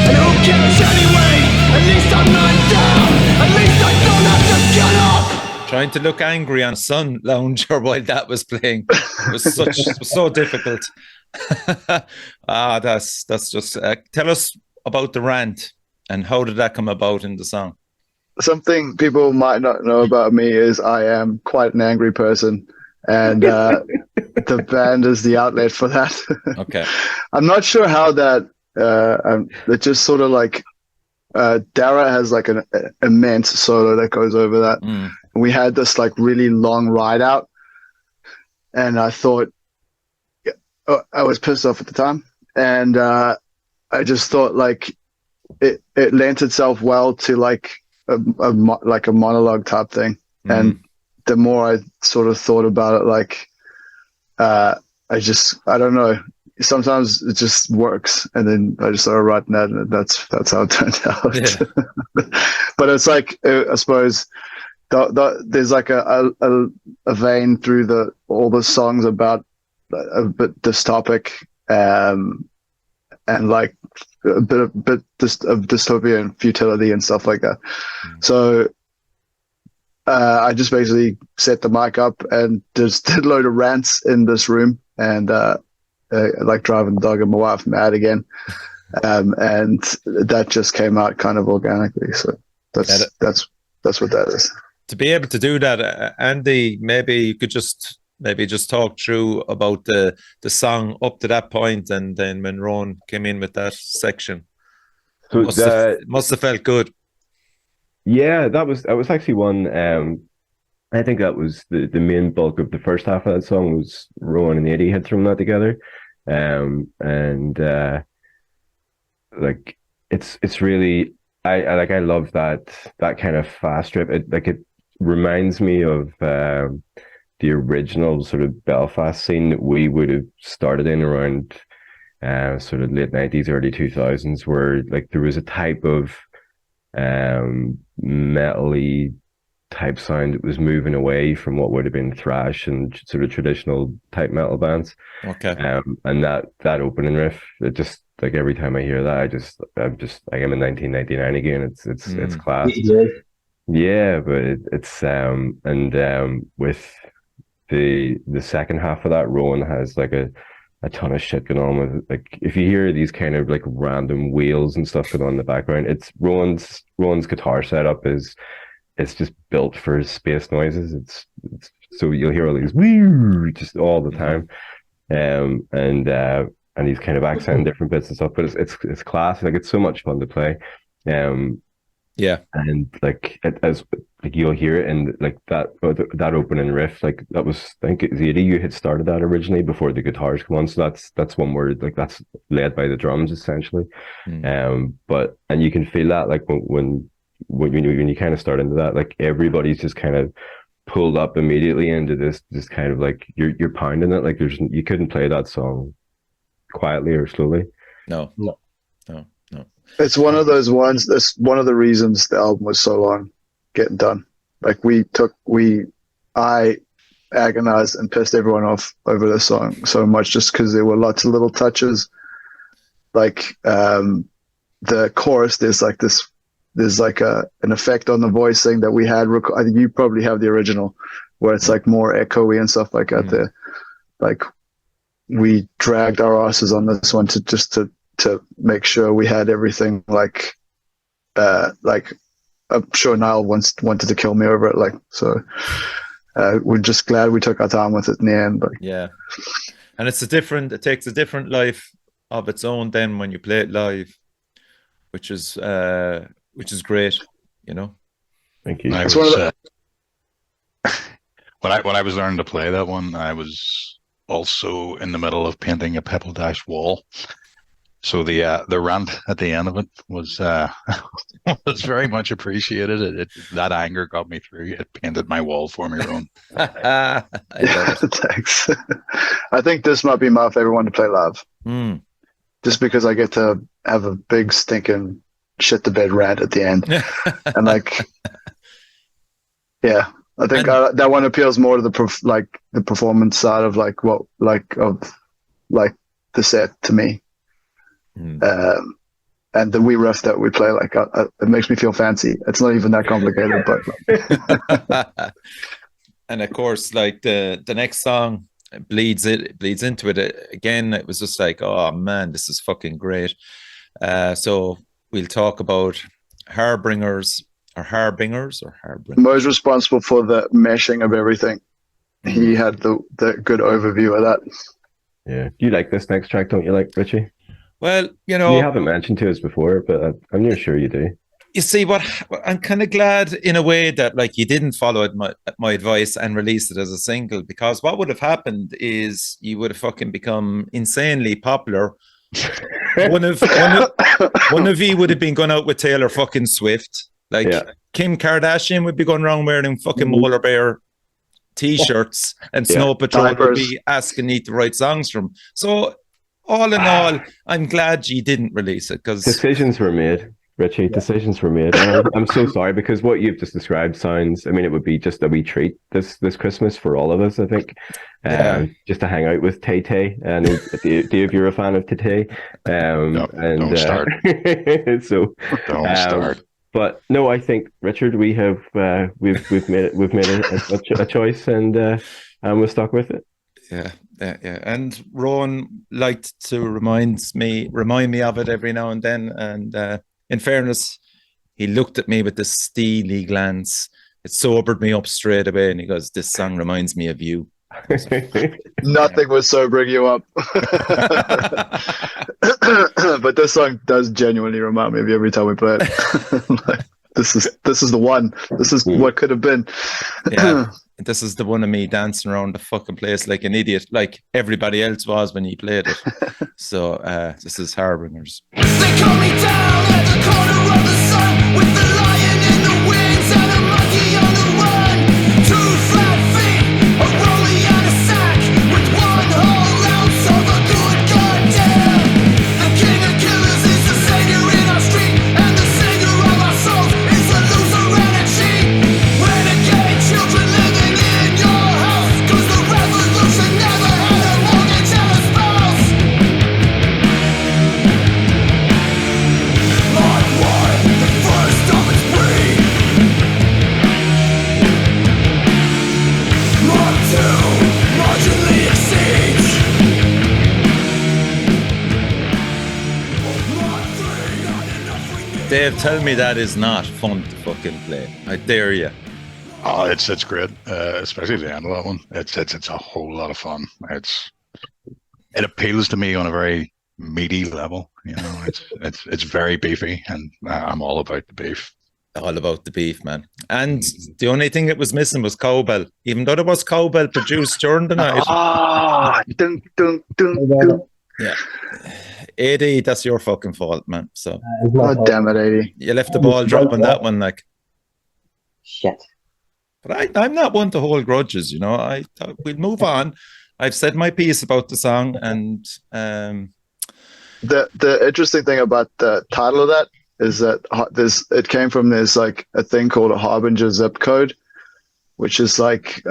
And who cares anyway? At least I'm not down. At least I don't have to get up. Trying to look angry on Sun Lounger while that was playing was so difficult. That's just. Tell us about the rant and how did that come about in the song? Something people might not know about me is I am quite an angry person, and the band is the outlet for that. Okay. I'm not sure how that. It just sort of like Dara has like an immense solo that goes over that. We had this like really long ride out, and I thought I was pissed off at the time, and I just thought like it lent itself well to like a monologue type thing. And the more I sort of thought about it, like I don't know. Sometimes it just works, and then I just started writing that, and that's how it turned out. Yeah. But it's like I suppose there's like a vein through all the songs about this topic, and like a bit of dystopia and futility and stuff like that. So I just basically set the mic up and just did a load of rants in this room, and like driving the dog and my wife mad again, and that just came out kind of organically. So that's what that is. To be able to do that, Andy, maybe you could just talk through about the song up to that point, and then when Rowan came in with that section. So must have felt good. Yeah, that was actually one. I think that was the main bulk of the first half of that song was Rowan and Eddie had thrown that together, and like it's really I love that kind of fast rip. It reminds me of the original sort of Belfast scene that we would have started in around sort of late 90s, early 2000s, where like there was a type of metal-y type sound that was moving away from what would have been thrash and sort of traditional type metal bands. Okay. And that opening riff, it just like every time I hear that, I'm like I'm in 1999 again. It's class. Yeah, but it's with the second half of that, Rowan has like a ton of shit going on with like if you hear these kind of like random wheels and stuff going on in the background, it's Rowan's guitar setup it's just built for space noises. It's so you'll hear all these woo just all the time, and he's kind of accenting different bits and stuff. But it's class. Like it's so much fun to play. Yeah, and like as like you'll hear it and like that opening riff, like that was I think Zadie, you had started that originally before the guitars come on, so that's one word like that's led by the drums essentially. But and you can feel that like when you kind of start into that, like everybody's just kind of pulled up immediately into this kind of like you're pounding it, like you couldn't play that song quietly or slowly. No. It's one of those ones. That's one of the reasons the album was so long getting done. Like I agonized and pissed everyone off over this song so much just because there were lots of little touches. Like the chorus, there's like an effect on the voice thing that we had. I think you probably have the original, where it's like more echoey and stuff like that. There, like we dragged our asses on this one to make sure we had everything like I'm sure Niall wanted to kill me over it, like so we're just glad we took our time with it in the end. Like. Yeah, and it takes a different life of its own then when you play it live, which is great, you know. Thank you. When I was learning to play that one, I was also in the middle of painting a pebble dash wall. So the rant at the end of it was was very much appreciated. That anger got me through. It painted my wall for me, Rowan. I love it. Thanks. I think this might be my favorite one to play live. Just because I get to have a big stinking shit the bed rant at the end, and like, yeah, I think that one appeals more to the performance side of the set to me. And the wee riff that we play, like it makes me feel fancy. It's not even that complicated, but and of course, like the next song bleeds into it again. It was just like, oh man, this is fucking great. So we'll talk about Harbingers or Harbingers. Mo's responsible for the meshing of everything. He had the good overview of that. Yeah. Do you like this next track, don't you, like, Richie? Well, you know, you haven't mentioned to us before, but I'm near sure you do. You see, what I'm kind of glad in a way that like you didn't follow my advice and release it as a single, because what would have happened is you would have fucking become insanely popular. one of you would have been going out with Taylor fucking Swift. Like Kim Kardashian would be going around wearing fucking Molarbear t-shirts, and Snow Patrol would be asking you to write songs from. So all in all, I'm glad you didn't release it, because decisions were made, Richie. Decisions were made. And I'm so sorry, because what you've just described sounds, I mean, it would be just a wee treat this Christmas for all of us, I think. Just to hang out with Tay Tay. And Dave, you're a fan of Tay Tay. Don't start. So don't start. But no, I think, Richard, we've made a choice, and we're stuck with it. Yeah. And Rowan liked to remind me of it every now and then. And in fairness, he looked at me with this steely glance. It sobered me up straight away, and he goes, "This song reminds me of you." Nothing was sobering you up. But this song does genuinely remind me of you every time we play it. Like, this is the one. This is what could have been. Yeah. This is the one of me dancing around the fucking place like an idiot, like everybody else was when he played it. So this is Harbingers. They cut me down at the corner of the sun, with the lion in the wings and a monkey on the run. 2 flat feet, a rollie and a sack, with 1 whole ounce of a good goddamn. The king of killers is the savior in our street, and the singer of our souls is a loser and a cheat. Renegade children living in your house, 'cause the revolution never had a mortgage and a spouse. Mark 1, the first of its breed. Mark 2, marginally exceeds. Mark 3, not enough we need. Dave, tell me that is not fun to fucking play. I dare you. Oh, it's great, especially the end of that one. It's a whole lot of fun. It appeals to me on a very meaty level. You know, it's very beefy, and I'm all about the beef. All about the beef, man. And the only thing that was missing was cowbell, even though there was cowbell produced during the night. Dun, dun, dun, dun. Yeah. 80, that's your fucking fault, man. So God damn it, 80. you left the ball drop on that one, like. Shit. But I'm not one to hold grudges, you know. We'll move on. I've said my piece about the song, and The interesting thing about the title of that is that it came from there's like a thing called a Harbinger zip code, which is like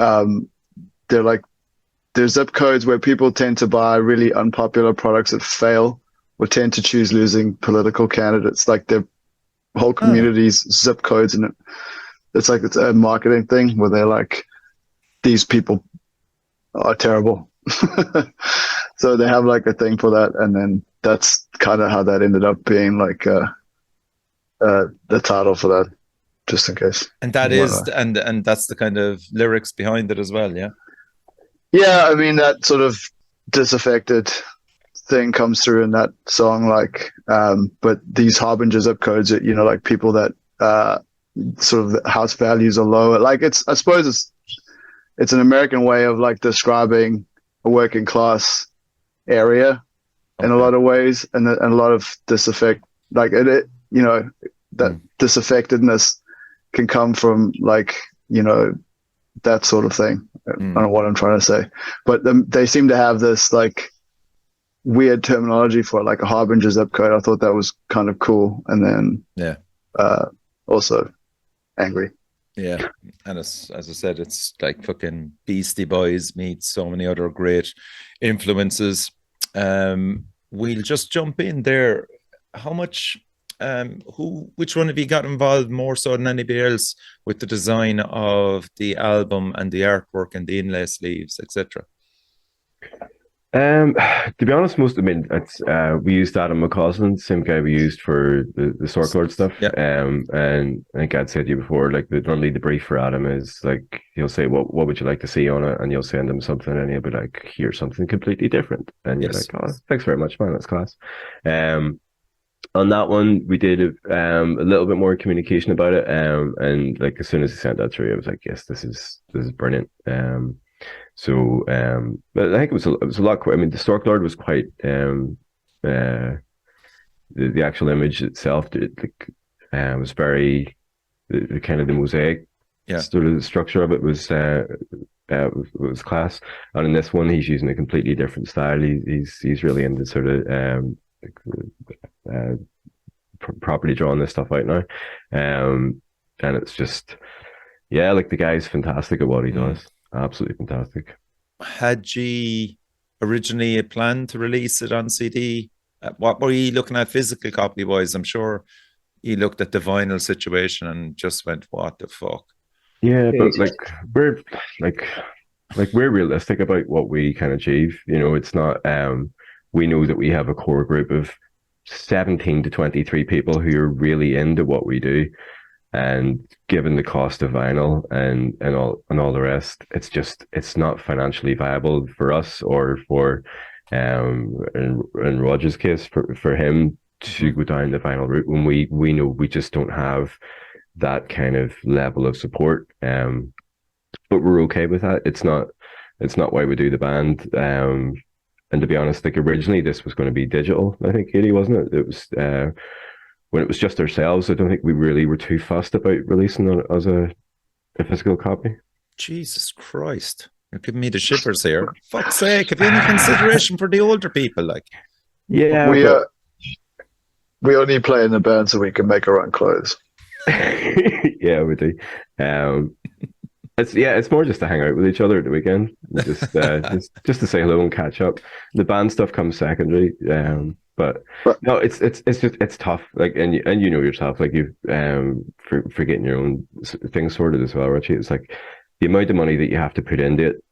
there's zip codes where people tend to buy really unpopular products that fail, or tend to choose losing political candidates. Like their whole community's zip codes, and it's like it's a marketing thing where they're like, these people are terrible. So they have like a thing for that, and then that's kind of how that ended up being like the title for that, just in case. and that is and that's the kind of lyrics behind it as well, yeah. Yeah, I mean that sort of disaffected thing comes through in that song, like but these Harbinger zip codes, you know, like people that sort of the house values are lower. Like I suppose it's an American way of like describing a working class area in a lot of ways, and a lot of disaffect, like it you know, that disaffectedness can come from like, you know, that sort of thing. I don't know what I'm trying to say, but they seem to have this like weird terminology for it, like a Harbinger zip code. I thought that was kind of cool, and then also angry. Yeah, and as I said, it's like fucking Beastie Boys meets so many other great influences. we'll just jump in there. How much, which one of you got involved more so than anybody else with the design of the album and the artwork and the inlay sleeves, etc.? To be honest, it's we used Adam McCausland, same guy we used for the Sork Lord stuff. Yeah. And I think I'd said to you before, like normally the brief for Adam is like he'll say, what would you like to see on it? And you'll send him something and he'll be like, here's something completely different. And you're Yes. like, oh, thanks very much, man, that's class. On that one, we did a little bit more communication about it. And like as soon as he sent that through, I was like, yes, this is brilliant. But I think it was a lot. I mean, the Stork Lord was quite the actual image itself. Was very the kind of the mosaic sort of the structure of it was class. And in this one, he's using a completely different style. He's really into sort of properly drawing this stuff out now, and it's just like the guy's fantastic at what he does. Absolutely fantastic. Had you originally a plan to release it on CD? What were you looking at physical copy wise? I'm sure you looked at the vinyl situation and just went, "What the fuck?" Yeah, but we're realistic about what we can achieve. You know, it's not. We know that we have a core group of 17 to 23 people who are really into what we do. And given the cost of vinyl and all the rest, it's not financially viable for us or for in Roger's case for him to go down the vinyl route when we know we just don't have that kind of level of support. But we're okay with that. It's not why we do the band. And to be honest, like originally this was going to be digital, I think, Katie, wasn't it? It was when it was just ourselves. I don't think we really were too fussed about releasing it as a physical copy. Jesus Christ. You're giving me the shivers here. Fuck's sake, have you any consideration for the older people? Like, yeah, we only play in the band so we can make our own clothes. Yeah, we do. It's more just to hang out with each other at the weekend, just to say hello and catch up. The band stuff comes secondary, but no, it's tough. Like, and you know yourself, like you've for getting your own things sorted as well, Richie. It's like the amount of money that you have to put into it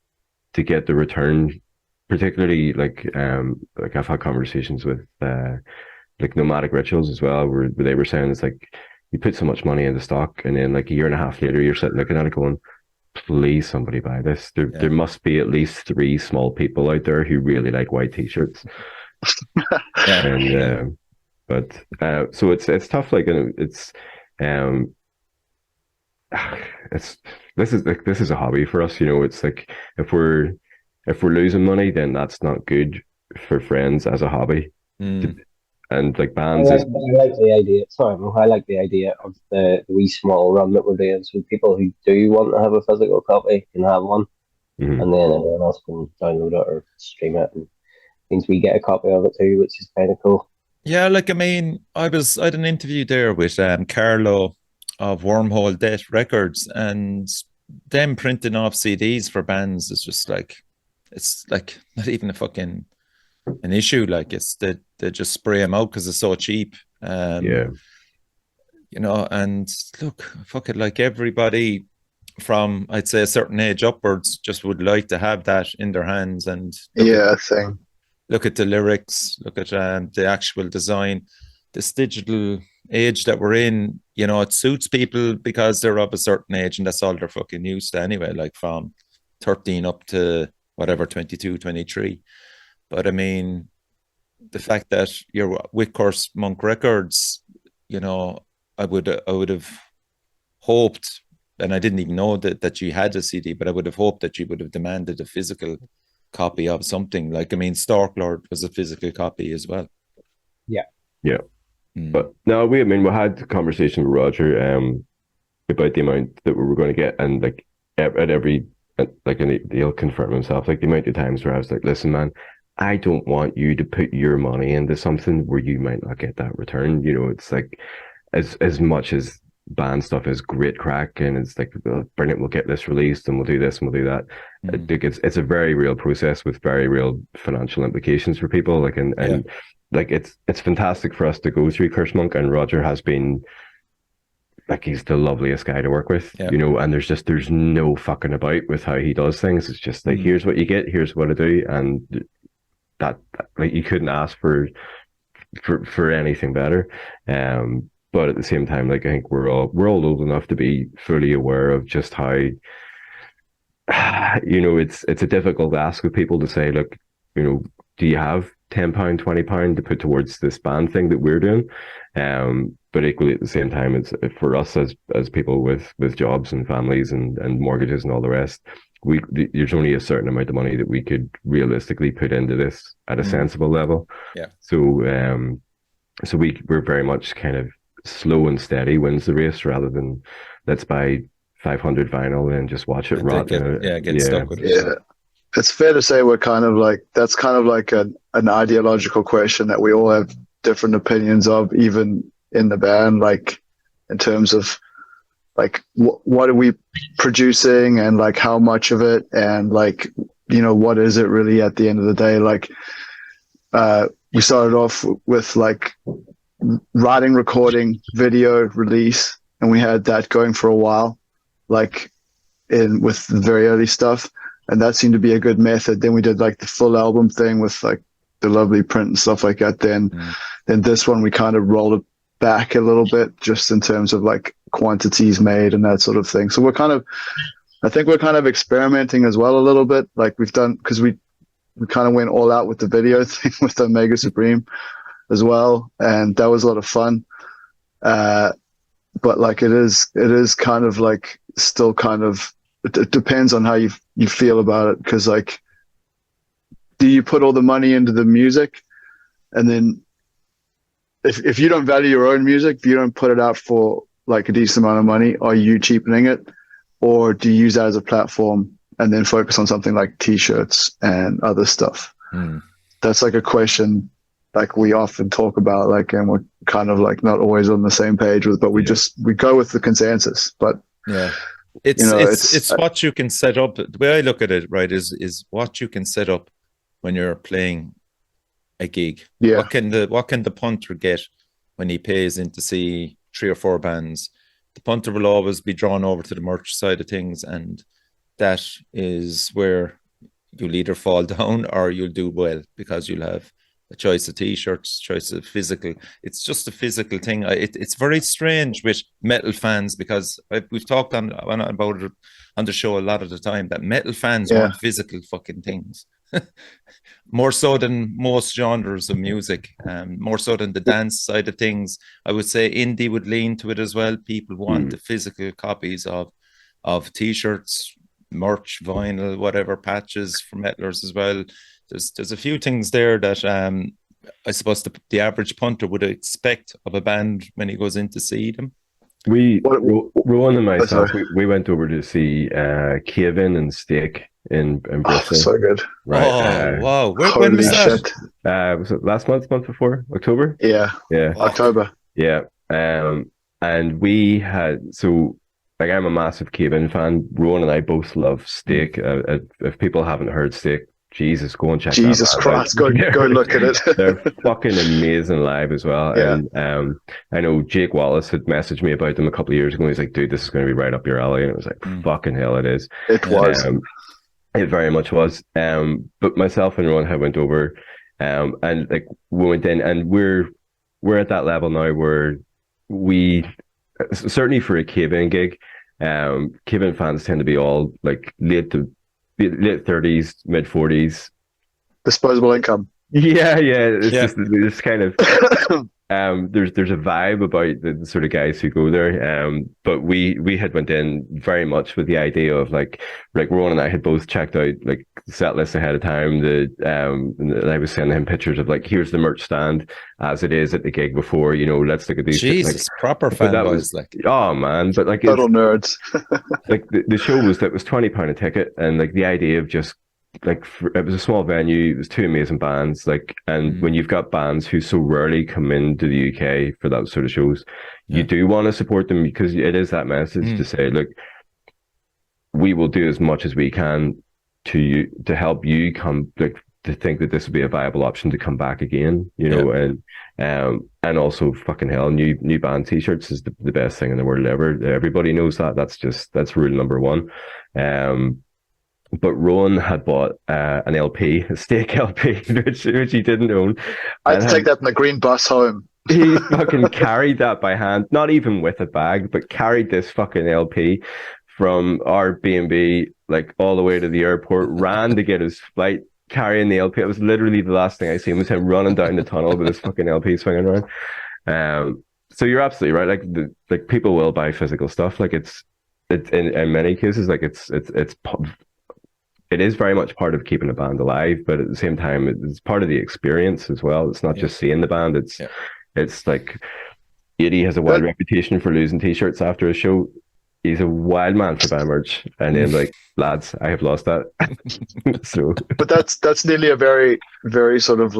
to get the return. Particularly, like I've had conversations with like Nomadic Rituals as well, where they were saying it's like you put so much money into stock, and then like a year and a half later, you're sitting looking at it going, please somebody buy this. There must be at least 3 small people out there who really like white t-shirts. And so it's tough, like, and this is a hobby for us, you know. It's like if we're losing money, then that's not good for friends as a hobby. And like bands, I like the idea. Sorry, Mo, I like the idea of the wee small run that we're doing. So people who do want to have a physical copy can have one, and then everyone else can download it or stream it, and means we get a copy of it too, which is kind of cool. Yeah, like I mean, I had an interview there with Carlo of Wormhole Death Records, and them printing off CDs for bands is just like, it's like not even a fucking an issue. Like it's they just spray them out because it's so cheap. You know, and look, fuck it, like everybody from I'd say a certain age upwards just would like to have that in their hands and look at the lyrics, look at the actual design. This digital age that we're in, you know, it suits people because they're of a certain age and that's all they're fucking used to anyway, like from 13 up to whatever, 22, 23. But I mean, the fact that you're with Curse Monk Records, you know, I would have hoped, and I didn't even know that you had a CD, but I would have hoped that you would have demanded a physical copy of something. Like, I mean, Starklord was a physical copy as well. Yeah. But no, we had a conversation with Roger about the amount that we were going to get, and like at every and he'll confirm himself, like the amount of times where I was like, listen, man, I don't want you to put your money into something where you might not get that return. You know, it's like as much as band stuff is great crack, and it's like, brilliant, we'll get this released and we'll do this and we'll do that. I think it's a very real process with very real financial implications for people. Like, and like it's fantastic for us to go through Curse Monk, and Roger has been, like, he's the loveliest guy to work with, you know, and there's no fucking about with how he does things. It's just like, here's what you get, here's what I do, and that like, you couldn't ask for anything better. But at the same time, like, I think we're all old enough to be fully aware of just how, you know, it's a difficult ask of people to say, look, you know, do you have £10, £20 to put towards this band thing that we're doing? But equally at the same time, it's for us as people with jobs and families and mortgages and all the rest, there's only a certain amount of money that we could realistically put into this at a sensible level. So we're very much kind of slow and steady wins the race, rather than let's buy 500 vinyl and just watch it rot. Get stuck with it. Yeah, it's fair to say we're kind of like, that's kind of like an ideological question that we all have different opinions of, even in the band, like in terms of like what are we producing, and like how much of it, and like, you know, what is it really at the end of the day. Like we started off with like writing, recording, video, release, and we had that going for a while, like with the very early stuff, and that seemed to be a good method. Then we did like the full album thing with like the lovely print and stuff like that. Then this one we kind of rolled it back a little bit, just in terms of like quantities made and that sort of thing. So I think we're kind of experimenting as well a little bit, like we've done, because we kind of went all out with the video thing with Omega Supreme as well, and that was a lot of fun. But like it is kind of like still kind of, it depends on how you feel about it, because like, do you put all the money into the music, and then if you don't value your own music, if you don't put it out for like a decent amount of money, are you cheapening it? Or do you use that as a platform and then focus on something like t-shirts and other stuff? That's like a question like we often talk about, like, and we're kind of like not always on the same page with, but we go with the consensus. But it's what you can set up. The way I look at it, right, is what you can set up when you're playing a gig. What can the punter get when he pays in to see 3 or 4 bands? The punter will always be drawn over to the merch side of things, and that is where you'll either fall down or you'll do well, because you'll have a choice of t-shirts, choice of physical. It's just a physical thing. It's very strange with metal fans, because we've talked about it on the show a lot of the time, that metal fans want physical fucking things. More so than most genres of music, more so than the dance side of things. I would say indie would lean to it as well. People want the physical copies of t-shirts, merch, vinyl, whatever, patches for metalers as well. There's a few things there that I suppose the average punter would expect of a band when he goes in to see them. Rowan and myself, we went over to see Cave In and Steak in Bristol. So good. Right. Wow. When was that? Was it last month before? October? Yeah. October. Yeah. And we had, so like, I'm a massive Cave In fan. Rowan and I both love Steak. If people haven't heard Steak, Jesus, go and check that out. Jesus Christ, go look at it. They're fucking amazing live as well. Yeah. And I know Jake Wallace had messaged me about them a couple of years ago. He's like, dude, this is going to be right up your alley. And it was like, fucking hell, it is. It was. It very much was. But myself and Rowan had went over, and like we went in, and we're at that level now where we, certainly for a Cave In gig, Cave In fans tend to be all like late 30s, mid 40s. Disposable income. Yeah. It's kind of there's a vibe about the sort of guys who go there. But we had went in very much with the idea of like Rowan and I had both checked out like the set list ahead of time. And I was sending him pictures of like, here's the merch stand as it is at the gig before, you know, let's look at these. Jesus, like, proper fanboys, like, oh man, but like total nerds. Like the show was £20 a ticket, and like the idea of just it was a small venue. It was two amazing bands. And when you've got bands who so rarely come into the UK for that sort of shows, you do want to support them, because it is that message to say, look, we will do as much as we can to help you come, to think that this would be a viable option to come back again, and also fucking hell, new band t-shirts is the best thing in the world ever. Everybody knows that. That's rule number one. But Rowan had bought an LP, a steak LP, which he didn't own. I had to take that in the green bus home. He fucking carried that by hand, not even with a bag, but carried this fucking LP from our B&B, all the way to the airport, ran to get his flight, carrying the LP. It was literally the last thing I seen was him running down the tunnel with his fucking LP swinging around. So you're absolutely right. People will buy physical stuff. It's in many cases, it is very much part of keeping a band alive, but at the same time, it's part of the experience as well. It's not just seeing the band. It's like 80 has a wild reputation for losing t-shirts after a show. He's a wild man for band merch, and then lads, I have lost that. So, but that's nearly a very, very sort of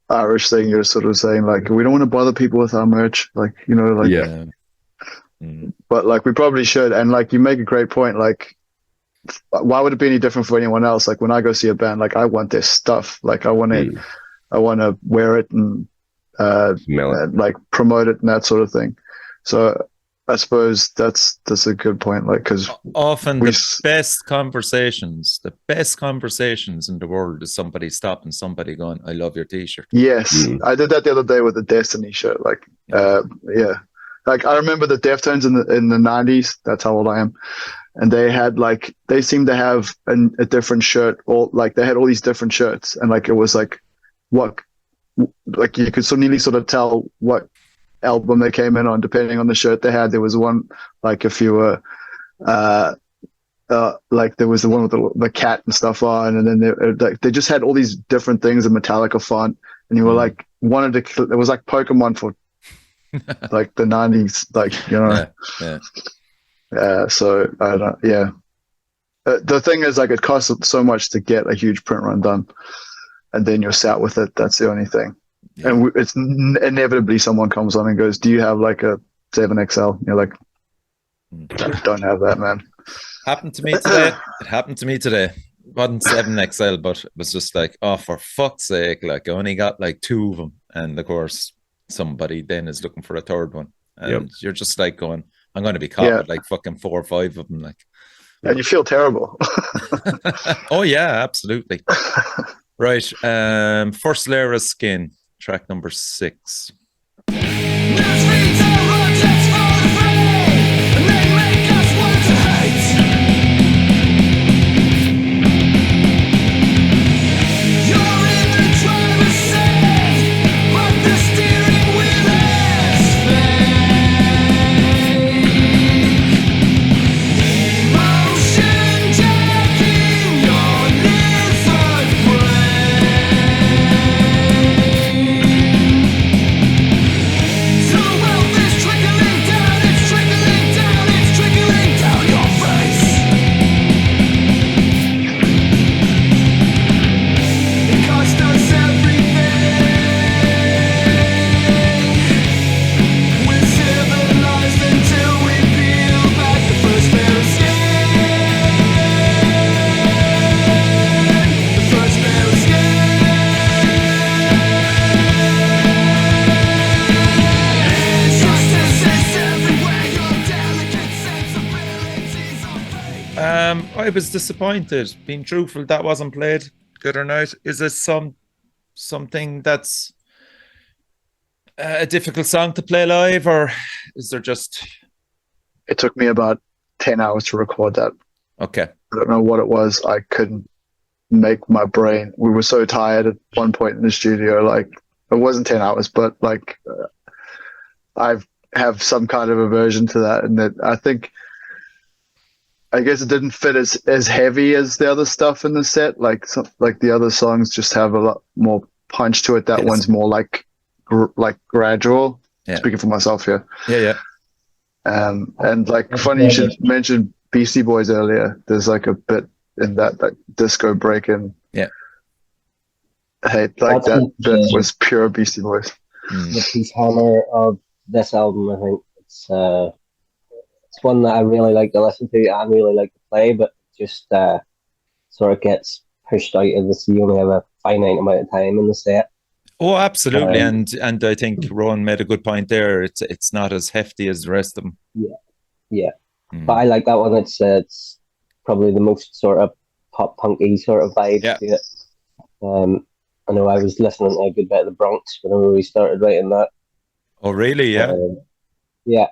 Irish thing. You're sort of saying we don't want to bother people with our merch, yeah. But we probably should, and you make a great point. Why would it be any different for anyone else? When I go see a band, I want their stuff. I want to wear it and promote it and that sort of thing. So I suppose that's a good point. Because often the best conversations in the world is somebody stopping somebody going, "I love your t-shirt." Yes, I did that the other day with the Destiny shirt. I remember the Deftones in the 90s. That's how old I am. And they had they seemed to have a different shirt, or they had all these different shirts, and it was what you could nearly sort of tell what album they came in on depending on the shirt they had. There was one if you were there was the one with the cat and stuff on, and then they just had all these different things in Metallica font, and you were wanted to. It was like Pokemon for the 90s, so I don't. Yeah, the thing is, it costs so much to get a huge print run done, and then you're sat with it. That's the only thing. Yeah. And it's inevitably someone comes on and goes, "Do you have a 7XL?" And you're like, "Don't have that, man." Happened to me today. It happened to me today. It wasn't 7XL, but it was just oh, for fuck's sake! I only got 2 of them, and of course, somebody then is looking for a third one, and you're just going, "I'm going to be caught with fucking 4 or 5 of them." And you feel terrible. Oh yeah, absolutely. Right. First layer of skin, track number 6. I was disappointed, being truthful, that wasn't played the other night. Is it something that's a difficult song to play live, or is there just... It took me about 10 hours to record that. Okay. I don't know what it was. I couldn't make my brain... We were so tired at one point in the studio. It wasn't 10 hours, but I have some kind of aversion to that, and that I guess it didn't fit as heavy as the other stuff in the set. The other songs just have a lot more punch to it. That one's more gradual. Yeah. Speaking for myself here. Yeah. And funny you should mention Beastie Boys earlier. There's a bit in that disco break-in. Yeah. Hate like That's that was pure Beastie Boys. the piece hammer of this album. I think it's one that I really like to listen to and really like to play, but just sort of gets pushed out of this. You only have a finite amount of time in the set. Oh, absolutely, and I think Rowan made a good point there. It's not as hefty as the rest of them. Yeah. But I like that one. It's probably the most sort of pop punky sort of vibe Yeah. to it. I know I was listening to a good bit of the Bronx whenever we started writing that. Oh, really? Yeah. Yeah.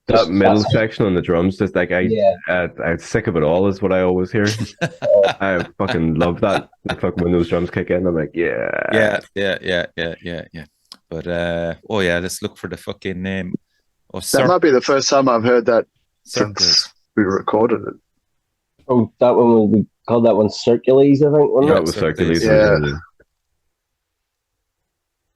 That middle section on the drums, just like I'm sick of it all, is what I always hear. I fucking love that. Fucking when those drums kick in, I'm like, yeah. But oh yeah, let's look for the fucking name. Oh, That might be the first time I've heard that Circles. since we recorded it. Oh, that one we called that one Circules, I think, wasn't yeah, it? it was Circules. Circules. Yeah.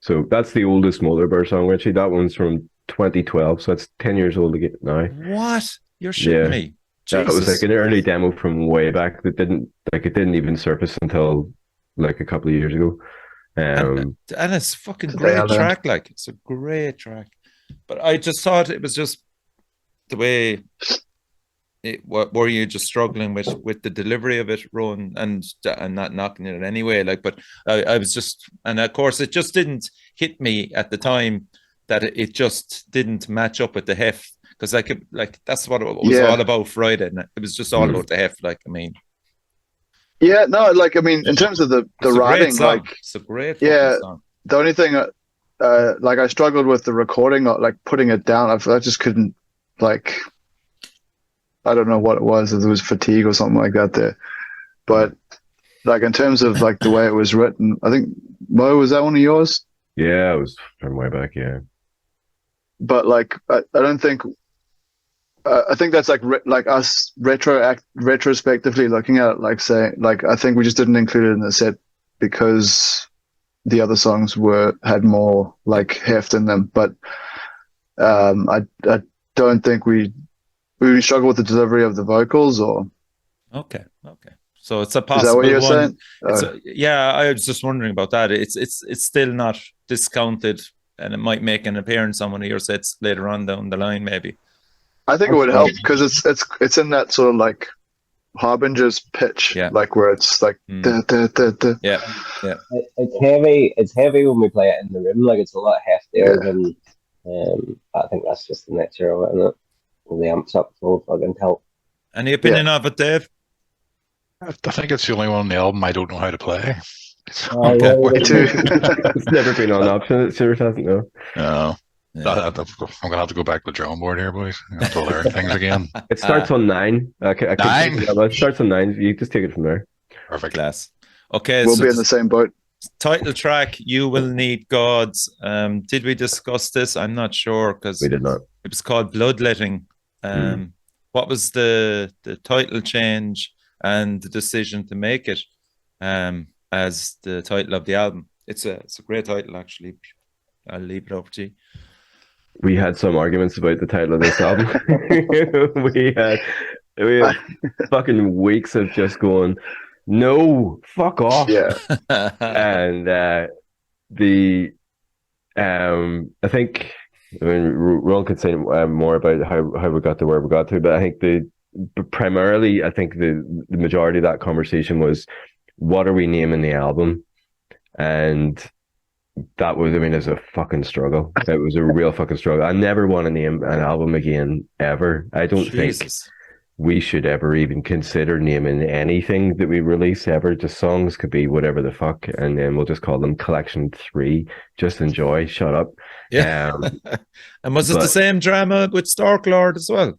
So that's the oldest Molarbear song, Richie. That one's from 2012, so it's 10 years old again now. What? You're shitting me. That was Jesus. like an early demo from way back that didn't even surface until like a couple of years ago. And it's a fucking Today great I learned. track. Like, it's a great track. But I just thought it was just the way were you just struggling with the delivery of it, Rowan, and not knocking it in any way. Like, but I was just, and of course it just didn't hit me at the time that it just didn't match up with the heft, because like that's what it was all about Friday, and it was just all about the heft. Like, I mean, Yeah, no, like I mean, in terms of the it's a great writing, song. like It's a great Yeah. song. the only thing, like I struggled with the recording, like putting it down. I just couldn't, like, I don't know what it was. If it was fatigue or something like that there, but like in terms of like the way it was written, I think Mo, was that one of yours? yeah, it was from way back. Yeah, But like I don't think. I think that's like us retrospectively looking at it, like saying, like I think we just didn't include it in the set because the other songs had more like heft in them. But I don't think we struggle with the delivery of the vocals, or Okay. So it's a is that possible what you're one. saying? Yeah, I was just wondering about that. It's still not discounted, and it might make an appearance on one of your sets later on down the line, maybe. I think it would help because it's in that sort of like Harbinger's pitch, Yeah. like where it's like da, da, da, da. Yeah. It's heavy. It's heavy when we play it in the room. Like it's a lot heftier Yeah. than. I think that's just the nature of it, isn't it? When the amps up full fucking tilt. Any opinion of it, Dave? I think it's the only one on the album I don't know how to play. Okay. Me too. it's never been on option. It sure hasn't. No, No. Yeah. I'm gonna have to go back to the drawing board here, boys. I have to learn things again. it starts on 9. Okay, 9? It starts on 9. You just take it from there. Perfect. Class. Okay, We'll so be in the same boat. title track, You Will Need Gods. Did we discuss this? I'm not sure, because We did not. it was called Bloodletting. What was the title change and the decision to make it as the title of the album? It's a great title, actually. I'll leave it over to you. We had some arguments about the title of this album. we had fucking weeks of just going, no, fuck off. Yeah. And I think, I mean, Ron could say more about how we got to where we got to, but I think primarily, I think the majority of that conversation was, what are we naming the album? And that was, I mean, it's a fucking struggle. It was a real fucking struggle. I never want to name an album again, ever. I don't think Jesus. we should ever even consider naming anything that we release ever. Just songs could be whatever the fuck, and then we'll just call them Collection 3. Just enjoy. Shut up. Yeah. And was it the same drama with Storklord as well?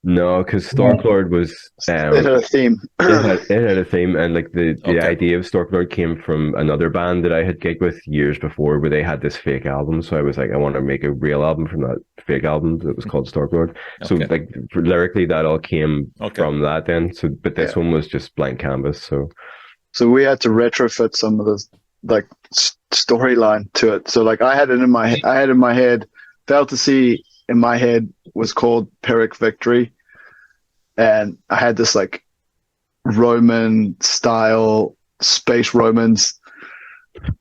No, because Storklord was It had a theme. it had a theme, and like the Okay. idea of Storklord came from another band that I had gigged with years before, where they had this fake album. So I was like, I want to make a real album from that fake album that was called Storklord. So Okay. like lyrically, that all came Okay. from that. Then, so but this one was just blank canvas. So we had to retrofit some of the like storyline to it. So like I had in my head, Failed to See in my head was called Pyrrhic Victory, and I had this like Roman style space Romans,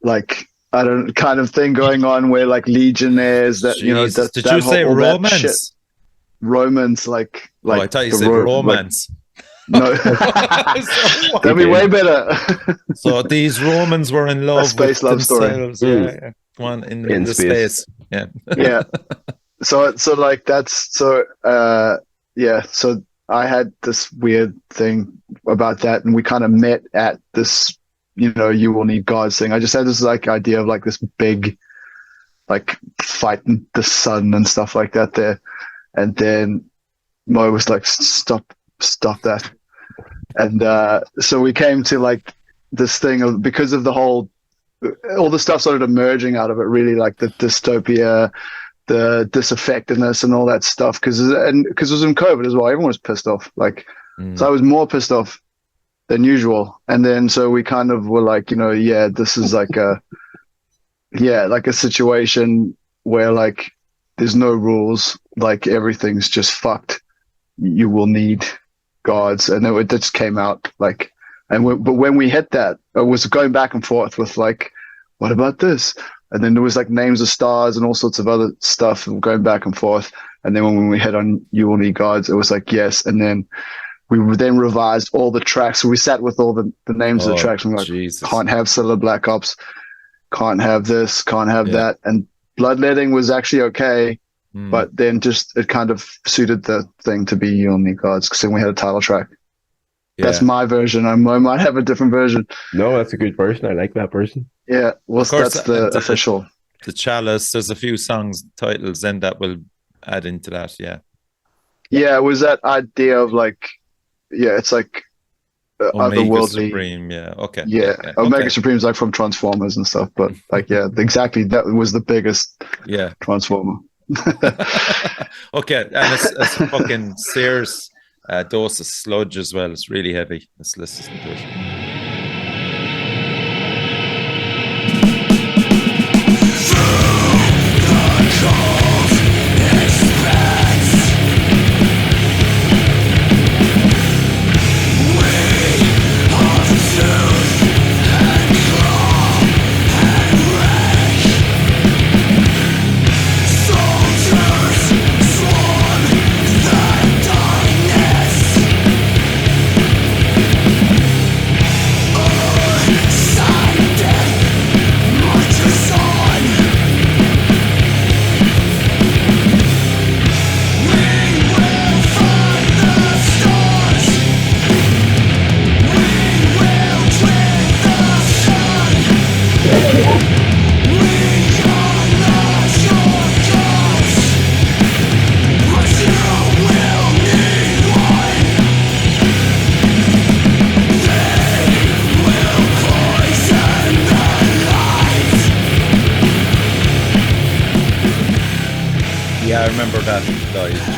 like I don't kind of thing going on where like legionnaires that Jesus. Did that you say all that shit. romance? Romans like Oh, I thought you the said like, romance. no, So that'd be way better. So these Romans were in love with space love story. themselves. Mm. Yeah. Come on, In the space. space. Yeah. Yeah. So like that's so yeah. So I had this weird thing about that, and we kind of met at this, you will need gods thing. I just had this like idea of like this big, like fighting the sun and stuff like that there, and then Mo was like, stop that, and so we came to like this thing of, because of all the stuff started emerging out of it, really, like the dystopia, the disaffectedness and all that stuff, because it was in COVID as well. Everyone was pissed off, like so I was more pissed off than usual, and then so we kind of were like, yeah, this is like like a situation where like there's no rules, like everything's just fucked. You will need gods, and it just came out like, but when we hit that, it was going back and forth with like, what about this? And then there was like names of stars and all sorts of other stuff going back and forth. And then when we hit on You Will Need Gods, it was like, yes. And then we then revised all the tracks. So we sat with all the names of the tracks, and we're like, Jesus. can't have Solar Black Ops, can't have this, can't have that. And Bloodletting was actually okay, but then just it kind of suited the thing to be You Will Need Gods, because then we had a title track. Yeah. That's my version. I might have a different version. No, that's a good version. I like that version. Yeah, well, Of course, that's the official. The Chalice, there's a few songs titles then that will add into that. Yeah. Yeah, it was that idea of like, yeah, it's like Omega otherworldly. Supreme. Yeah. Okay. Yeah, Omega Okay. Supreme's like from Transformers and stuff, but like, yeah, exactly. That was the biggest Yeah. Transformer. Okay, and it's a fucking serious dose of sludge as well. It's really heavy. Let's listen to it. Yeah, I remember that.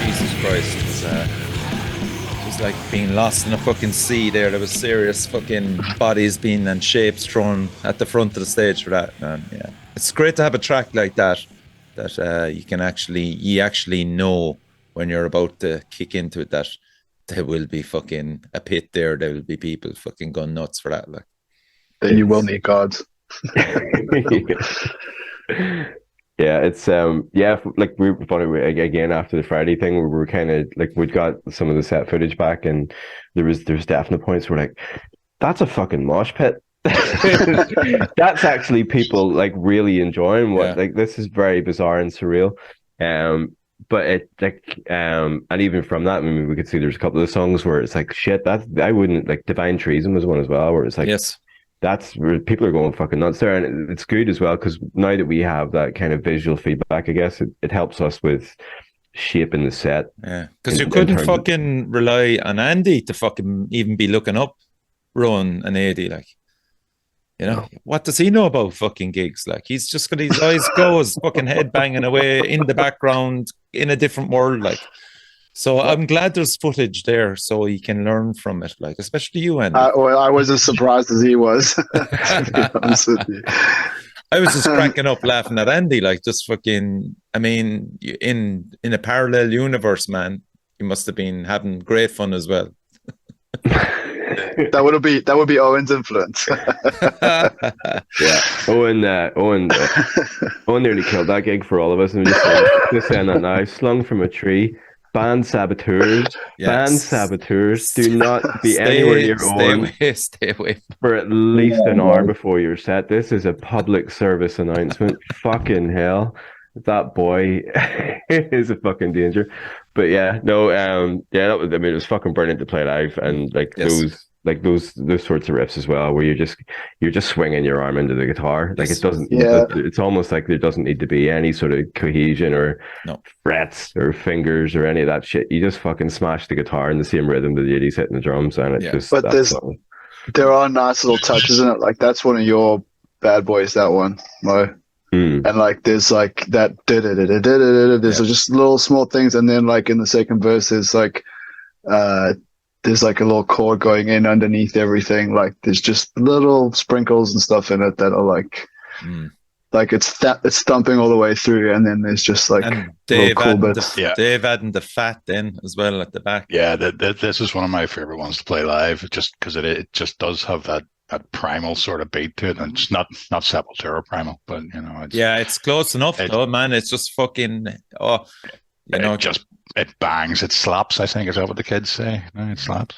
Jesus Christ, it was like being lost in a fucking sea there. There was serious fucking bodies being and shapes thrown at the front of the stage for that, man. Yeah, it's great to have a track like that you actually know when you're about to kick into it that there will be fucking a pit there. There will be people fucking going nuts for that. Like, Then You Will Need Gods. Yeah, it's like we were funny again after the Friday thing. We were kind of like, we'd got some of the set footage back, and there's definite points where like, that's a fucking mosh pit. That's actually people like really enjoying what like, this is very bizarre and surreal. But it like and even from that, I mean, we could see there's a couple of songs where it's like, shit, that I wouldn't like. Divine Treason was one as well, where it's like, yes, that's where people are going fucking nuts there. And it's good as well, because now that we have that kind of visual feedback, I guess it helps us with shaping the set. Yeah, because you couldn't fucking rely on Andy to fucking even be looking up Rowan and AD, like, you know, what does he know about fucking gigs? Like, he's just got his eyes closed, fucking head banging away in the background in a different world, like. So I'm glad there's footage there so you can learn from it, like, especially you, Andy. Well, I was as surprised as he was. To be honest with you. I was just cracking up laughing at Andy, like, just fucking, I mean, in a parallel universe, man, you must have been having great fun as well. that would be Owen's influence. Yeah, Owen nearly killed that gig for all of us, and just saying that now. Slung from a tree, band saboteurs, do not be anywhere near Owen Stay away. for at least an hour before your set. This is a public service announcement. Fucking hell, that boy is a fucking danger. But yeah, no, yeah, I mean, it was fucking brilliant to play live, and those sorts of riffs as well, where you're just swinging your arm into the guitar. Like, it doesn't, it's almost like there doesn't need to be any sort of cohesion or frets or fingers or any of that shit. You just fucking smash the guitar in the same rhythm that the Yiddies hitting the drums, and it's just. But there are nice little touches in it. Like, that's one of your bad boys. That one, Mo. And like, there's like that. There's just little small things, and then like in the second verse, there's like a little chord going in underneath everything. Like, there's just little sprinkles and stuff in it that are like it's thumping all the way through, and then there's just like Dave cool bits. Dave adding the fat in as well at the back. Yeah, this is one of my favorite ones to play live, just because it just does have that primal sort of beat to it, and it's not Sepultura primal, but you know, it's close enough though, man. It's just fucking it bangs, it slaps. I think is that what the kids say? No, it slaps.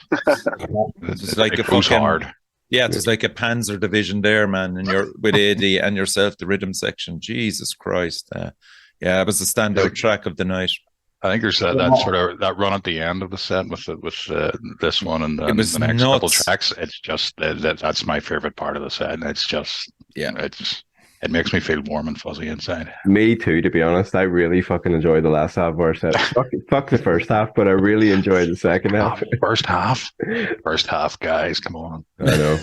It's like it goes hard. Yeah, it's like a Panzer division there, man. And you're with AD and yourself, the rhythm section. Jesus Christ, yeah, it was a standout track of the night. I think there's that sort of that run at the end of the set with this one and the next couple tracks. It's just that's my favorite part of the set. It's just it makes me feel warm and fuzzy inside. Me too, to be honest. I really fucking enjoyed the last half of our set. fuck the first half, but I really enjoyed the second half. First half, guys, come on. I know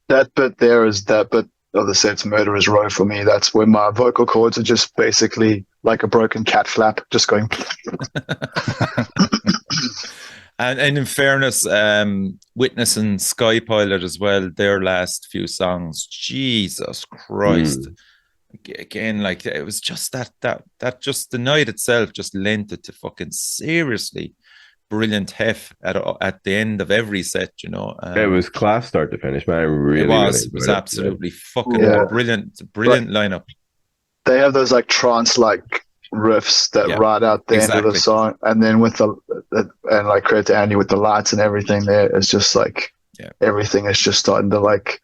that bit there is that bit of the set's Murderer's Row for me. That's where my vocal cords are just basically like a broken cat flap, just going. And in fairness, Witness and Sky Pilot as well, their last few songs, Jesus Christ. Again, like, it was just that just the night itself just lent it to fucking seriously brilliant hef at the end of every set, you know. It was class start to finish, man. It was absolutely fucking brilliant lineup. They have those like trance like riffs that ride out the end of the song, and then with and like credit to Andy with the lights and everything there, it's just like everything is just starting to like,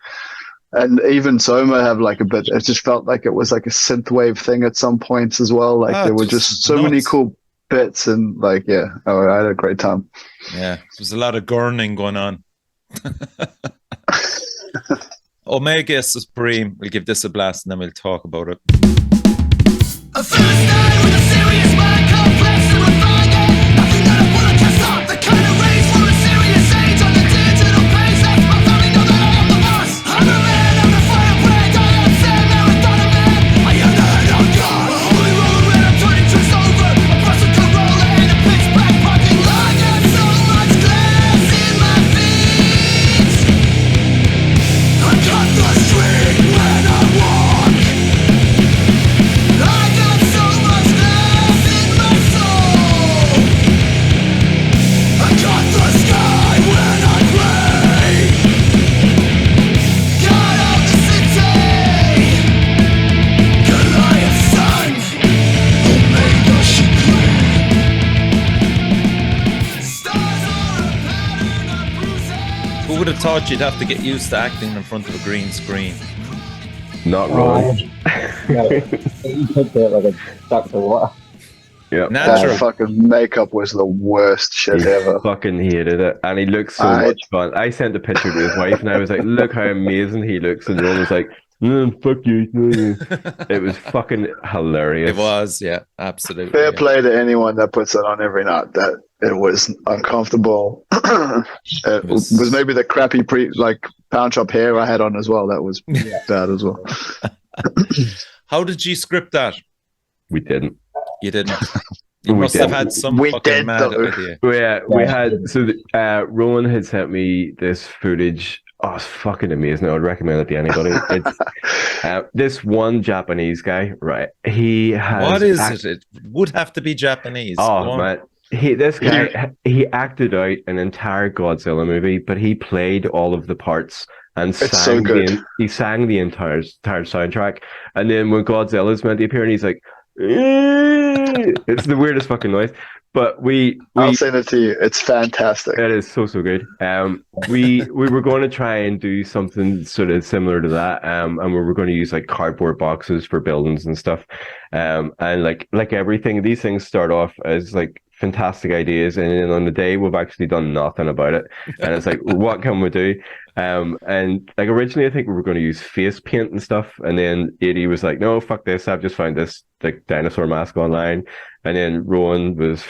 and even Soma have like a bit, it just felt like it was like a synthwave thing at some points as well. Like there were just so many cool bits, and like I had a great time. Yeah, there was a lot of gurning going on. Omega Supreme, we'll give this a blast and then we'll talk about it. A first night with a serious mind complex and refinement. Nothing that I wanna cast off. The kind of race for a serious age on the digital page. That's my family know that I am the boss. I'm a man, I'm the fire brand. I am Sam Marathon man. I am the head of God. A holy roller and I'm turning truth over. A person Corolla in a pitch black parking lot. I got so much glass in my feet. I got the street when I walk. I got so much glass in my soul. I got the sky when I pray. God of the city, Goliath's son, Omega she claimed. Stars are a pattern of bruises. Who would have thought you'd have to get used to acting in front of a green screen? not wrong. You took it like a duck to water. Yeah, That fucking makeup was the worst shit ever. fucking hated it, and he looks so much fun. I sent a picture to his wife, and I was like, "Look how amazing he looks," and Rowan was like, "Fuck you." It was fucking hilarious. It was, yeah, absolutely. Fair play to anyone that puts it on every night. That it was uncomfortable. It was maybe the crappy pound chop hair I had on as well. That was bad as well. How did you script that? We didn't. You didn't. You must have had some fucking mad idea. We had Rowan had sent me this footage. Oh, it's fucking amazing. I would recommend it to anybody. It's this one Japanese guy, right? He has. What is it? It would have to be Japanese. Oh man, This guy, he acted out an entire Godzilla movie, but he played all of the parts and It's so sang good. he sang the entire soundtrack. And then when Godzilla's meant to appear, and he's like, it's the weirdest fucking noise. But I'll we send it to you. It's fantastic. it is so good. We were going to try and do something sort of similar to that. And we were going to use like cardboard boxes for buildings and stuff. And like everything, these things start off as like fantastic ideas, and then on the day we've actually done nothing about it. And it's like, what can we do? And like originally, I think we were going to use face paint and stuff, and then 80 was like, no, fuck this. I've just found this like dinosaur mask online. And then Rowan was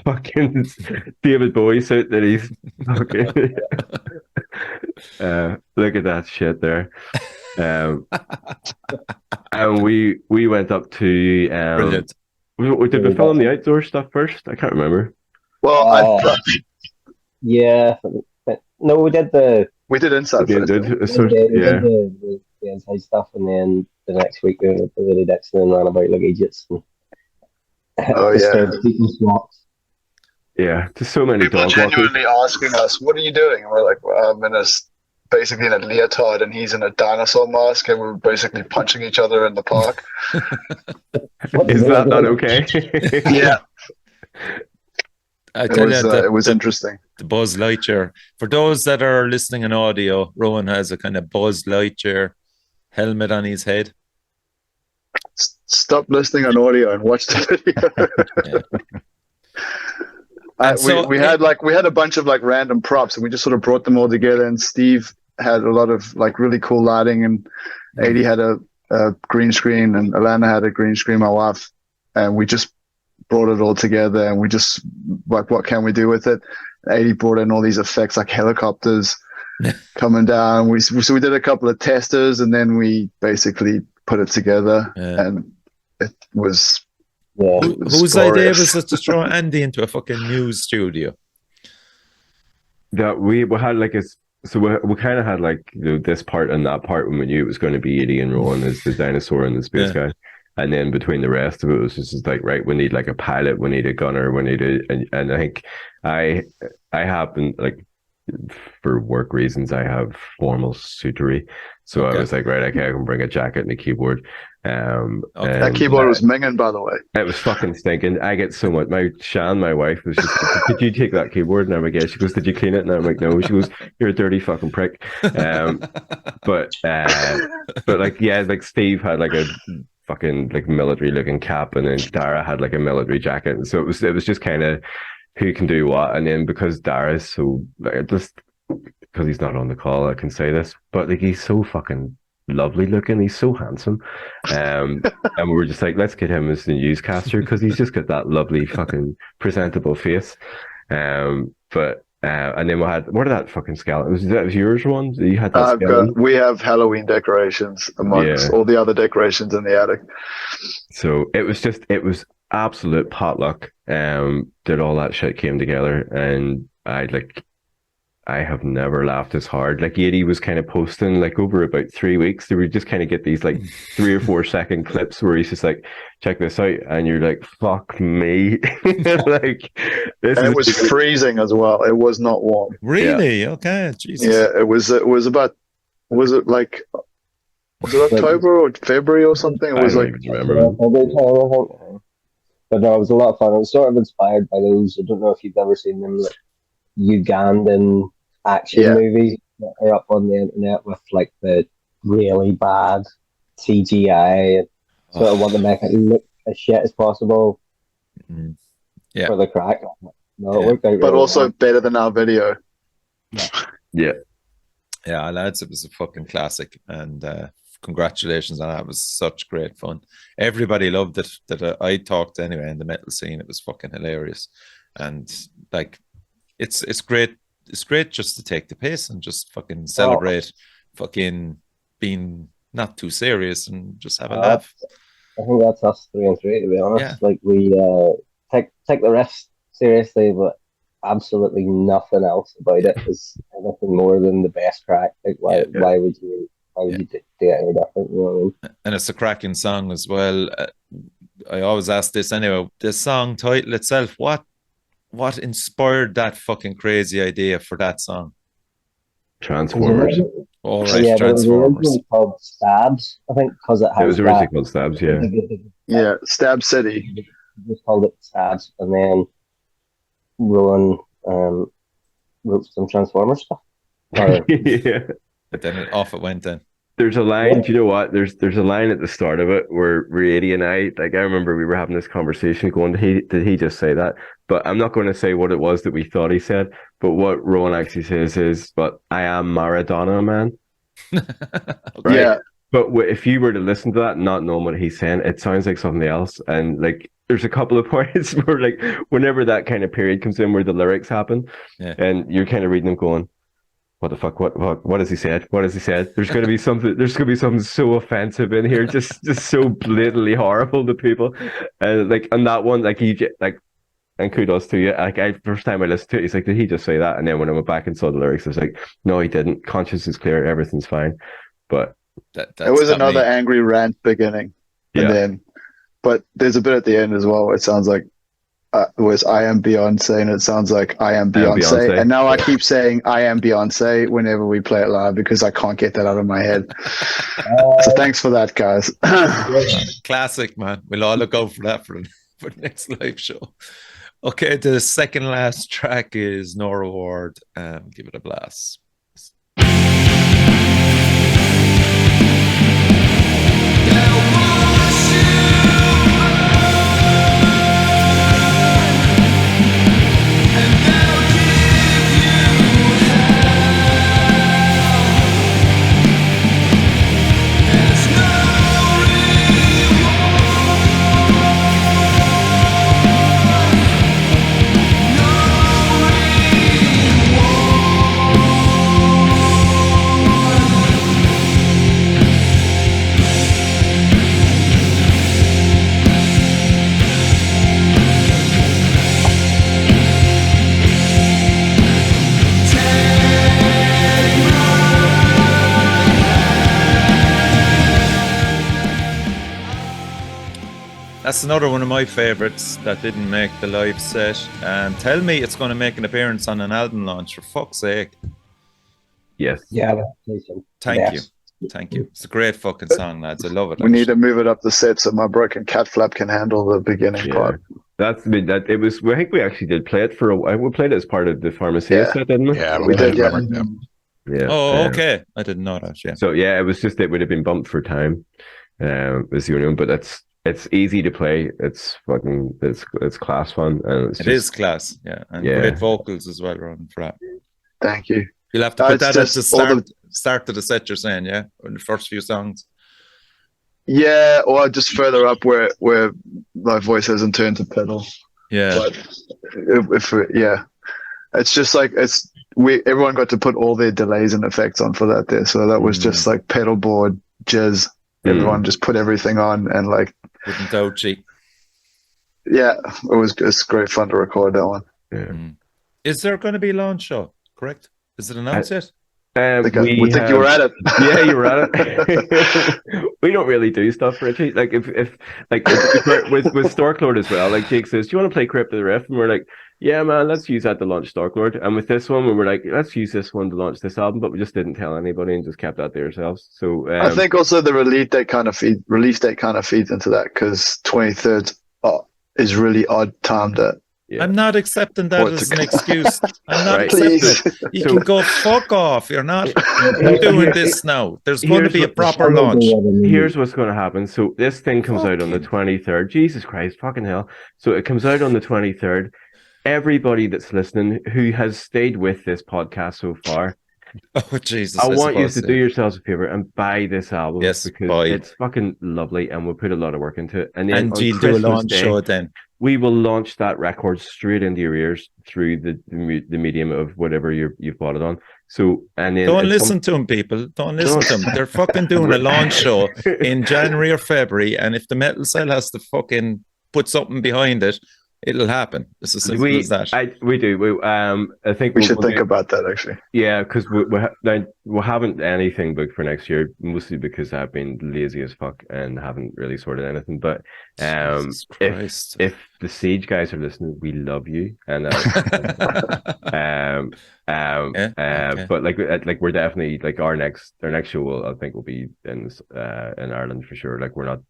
fucking David Bowie suit that he's fucking. Look at that shit there. And we went up to Brilliant. did we film the outdoor stuff first? I can't remember. Well, Yeah. No, we did we did inside Yeah, first. did we sort did of, yeah. the inside stuff, and then the next week we went to Willie Dixon and ran about like idiots and Oh, yeah. disturbed people's walks. Yeah, just so many People are dog walkers. genuinely asking us, "What are you doing?" And we're like, "Well, I'm basically in a leotard, and he's in a dinosaur mask, and we're basically punching each other in the park." Is that not okay? Yeah, I tell you, it was interesting. the Buzz Lightyear. For those that are listening in audio, Rowan has a kind of Buzz Lightyear helmet on his head. Stop listening on audio and watch the video. Yeah. And so we had a bunch of like random props, and we just sort of brought them all together. And Steve had a lot of like really cool lighting, and 80 had a green screen, and Alana had a green screen, my wife, and we just brought it all together. And we just like, what can we do with it? 80 brought in all these effects like helicopters coming down. So we did a couple of testers, and then we basically put it together, and it was. Yeah. Whose idea was it to throw Andy into a fucking news studio? That we had like we kind of had like this part and that part when we knew it was going to be Eddie and Rowan as the dinosaur and the space guy, and then between the rest of it was just like, right, we need like a pilot, we need a gunner, we need and I think I happen like, for work reasons, I have formal suitery, so I was like, right, okay, I can bring a jacket and a keyboard. That keyboard was minging, by the way. It was fucking stinking. I get so much. My wife was just like, "Did you take that keyboard?" And I'm like, "Yeah." She goes, "Did you clean it?" And I'm like, "No." She goes, "You're a dirty fucking prick." But like, yeah, like Steve had like a fucking like military looking cap, and then Dara had like a military jacket, and so it was just kind of who can do what. And then because Dara's so like, just because he's not on the call, I can say this, but like he's so fucking lovely looking, he's so handsome, and we were just like, let's get him as the newscaster because he's just got that lovely fucking presentable face. But and then we had, what are that fucking skeleton? That was yours one? You had that we have Halloween decorations amongst all the other decorations in the attic. So it was absolute potluck. That all that shit came together, and I have never laughed as hard. Like Yeti was kind of posting like over about 3 weeks. They would just kind of get these like 3 or 4 second clips where he's just like, check this out. And you're like, fuck me. Like, it was freezing as well. It was not warm. Really? Yeah. Okay. Jesus. Yeah, it was about, was it October or February or something? It was like, But no, it was a lot of fun. It was sort of inspired by those, I don't know if you've ever seen them, like Ugandan action movies that are up on the internet with like the really bad CGI. Sort of want to make it look as shit as possible for the crack. No, it worked out but really also well. better than our video. Yeah, lads, it was a fucking classic, and congratulations on that. It was such great fun. Everybody loved it. That I talked anyway in the metal scene. It was fucking hilarious, and like it's great. It's great just to take the piss and just fucking celebrate, fucking being not too serious and just have a laugh. I think that's us 3 and 3, to be honest. Yeah. Like we take the rest seriously, but absolutely nothing else about it is anything more than the best crack. Like why would you do it any different? You know what I mean? And it's a cracking song as well. I always ask this anyway. The song title itself, what what inspired that fucking crazy idea for that song? Transformers. All right, Yeah, but it was Transformers. originally called Stabs, I think, because it It has was originally called Stabs, yeah. Yeah, Stab City. Just called it Stabs, and then Rowan wrote some Transformers stuff. Or, Yeah. But then off it went then. There's a line, do you know what? There's a line at the start of it where Rady and I remember we were having this conversation going, did he just say that? But I'm not going to say what it was that we thought he said, but what Rowan actually says is, but I am Maradona, man. Right? Yeah, But if you were to listen to that, not knowing what he's saying, it sounds like something else. And like, there's a couple of points where, like, whenever that kind of period comes in where the lyrics happen, and you're kind of reading them going, what the fuck? What has he said? What has he said? There's going to be something. There's going to be something so offensive in here, just so blatantly horrible to people. And like on that one, like and kudos to you. Like first time I listened to it, he's like, did he just say that? And then when I went back and saw the lyrics, I was like, no, he didn't. Conscience is clear. Everything's fine. But it was another angry rant beginning, but there's a bit at the end as well. It sounds like it was I am Beyonce, and it sounds like I am Beyonce. And now I keep saying I am Beyonce whenever we play it live because I can't get that out of my head. So thanks for that, guys. Classic, man. We'll all look out for that for the next live show. Okay, the second last track is No Reward. Give it a blast. That's another one of my favorites that didn't make the live set. Tell me it's going to make an appearance on an album launch, for fuck's sake. Yes. Yeah. Thank you. It's a great fucking song, lads. I love it. We need to move it up the set so my broken cat flap can handle the beginning part. That's that. It was. I think we actually did play it for a while. We played it as part of the Pharmacia set, didn't we? Yeah, we did. Yeah. Yeah. Oh, okay. I didn't know that. Yeah. So yeah, it was just it would have been bumped for time, as you know. But it's easy to play. It's fucking it's class fun, and it is class. Yeah, and great vocals as well, Ron, for that. Thank you. You'll have to put that at the start of the set. You're saying, yeah, in the first few songs. Yeah, or just further up where my voice hasn't turned to pedal. Yeah. But it's just like everyone got to put all their delays and effects on for that there. So that was just like pedal board jizz. Everyone just put everything on and like. Wouldn't doubt you. Yeah, it's great fun to record that one. Yeah. Is there going to be a launch show? Correct? Is it announced yet? We think you were at it. Yeah, you were at it. We don't really do stuff, Richie. Like if with Storklord as well. Like Jake says, "Do you want to play Crypt of the Rift?" And we're like, "Yeah, man, let's use that to launch Storklord." And with this one, we were like, "Let's use this one to launch this album," but we just didn't tell anybody and just kept that to ourselves. So I think also the release date kind of feeds into that because 23rd is really odd timed at. Yeah. I'm not accepting that as an excuse. I'm not accepting it. You can go fuck off. You're not doing this now. There's going to be a proper launch. Here's what's going to happen. So this thing comes out on the 23rd. Jesus Christ, fucking hell. So it comes out on the 23rd. Everybody that's listening who has stayed with this podcast so far, oh Jesus! I want you to do yourselves a favor and buy this album. Yes, because it's fucking lovely, and we'll put a lot of work into it. And then you'll do a launch show then. We will launch that record straight into your ears through the medium of whatever you've bought it on. So and then don't listen to them, people. Don't listen to them. They're fucking doing a launch show in January or February, and if the Metal Cell has to fucking put something behind it, It'll happen. It's as simple as that. We do. I think We should think about that actually. Yeah, because we haven't anything booked for next year, mostly because I've been lazy as fuck and haven't really sorted anything. But Jesus Christ. if the Siege guys are listening, we love you. And Okay. but like we're definitely like our next show I think will be in Ireland for sure. Like we're not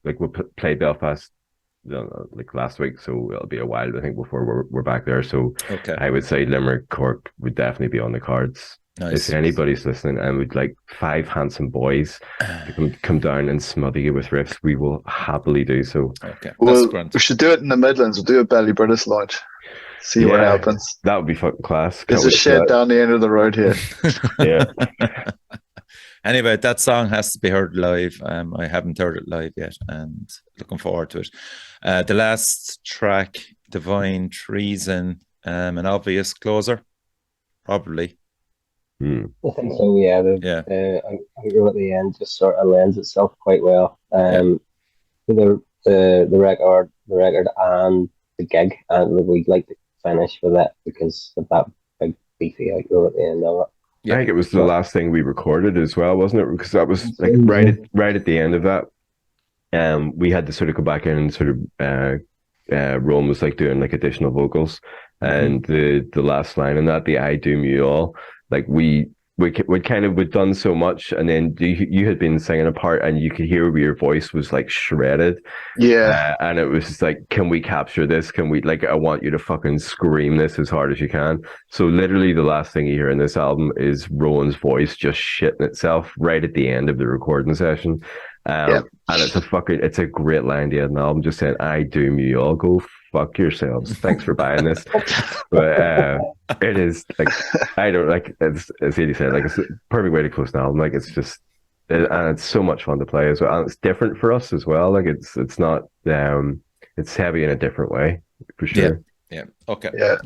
like we'll play Belfast like last week, so it'll be a while I think before we're back there. So Okay. I would say Limerick, Cork would definitely be on the cards. Nice. If anybody's listening and would like 5 handsome boys to come down and smother you with riffs, we will happily do so. Okay. Well, That's we should do it in the Midlands. We'll do a Belly British launch. See what happens. That would be fucking class. There's a shed down the end of the road here. Yeah. Anyway, that song has to be heard live. I haven't heard it live yet, and looking forward to it. The last track, Divine Treason, an obvious closer, probably. I think so. Yeah. I think at the end just sort of lends itself quite well. The record, and the gig, and we'd like to finish with it because of that big beefy outro at the end of it. I think it was the last thing we recorded as well, wasn't it? Because that was like right at the end of that. We had to sort of go back in and sort of Rowan was like doing like additional vocals, and the last line in that, the "I doom you all," like we'd done so much, and then you had been singing a part, and you could hear where your voice was like shredded. Yeah, and it was just like, can we capture this? Can we, like, I want you to fucking scream this as hard as you can. So literally the last thing you hear in this album is Rowan's voice just shitting itself right at the end of the recording session. And it's a great line to end an album, just saying, "I doom you all, go fuck yourselves. Thanks for buying this." But it is like, I don't like, as Edie said, like it's a perfect way to close an album. Like it's just, and it's so much fun to play as well. And it's different for us as well. Like it's not it's heavy in a different way for sure. Yeah. Okay. Yeah.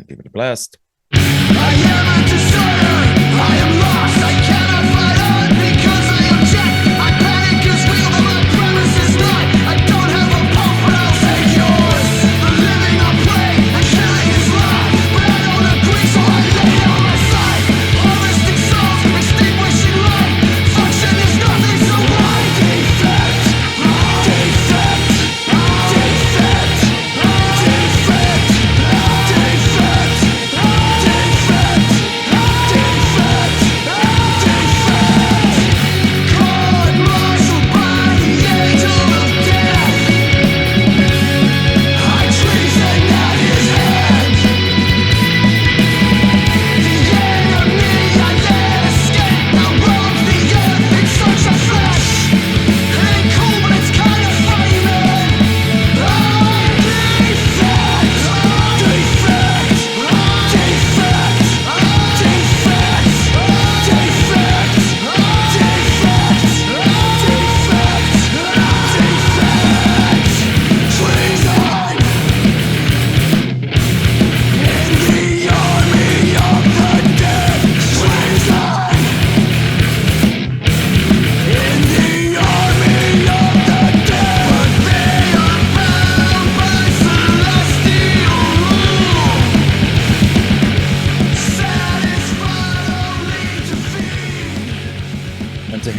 Give it a blast. I am a destroyer. I am lost. I cannot fight on because I object. I panic as real, but my premise is not. I don't have a pulse, but I'll take yours. The living are play and killing is lie. But I don't agree, so I lay on my side. Harvesting souls, extinguishing light. Function is nothing, so why defect? Defect. Defect. Defect. Defect.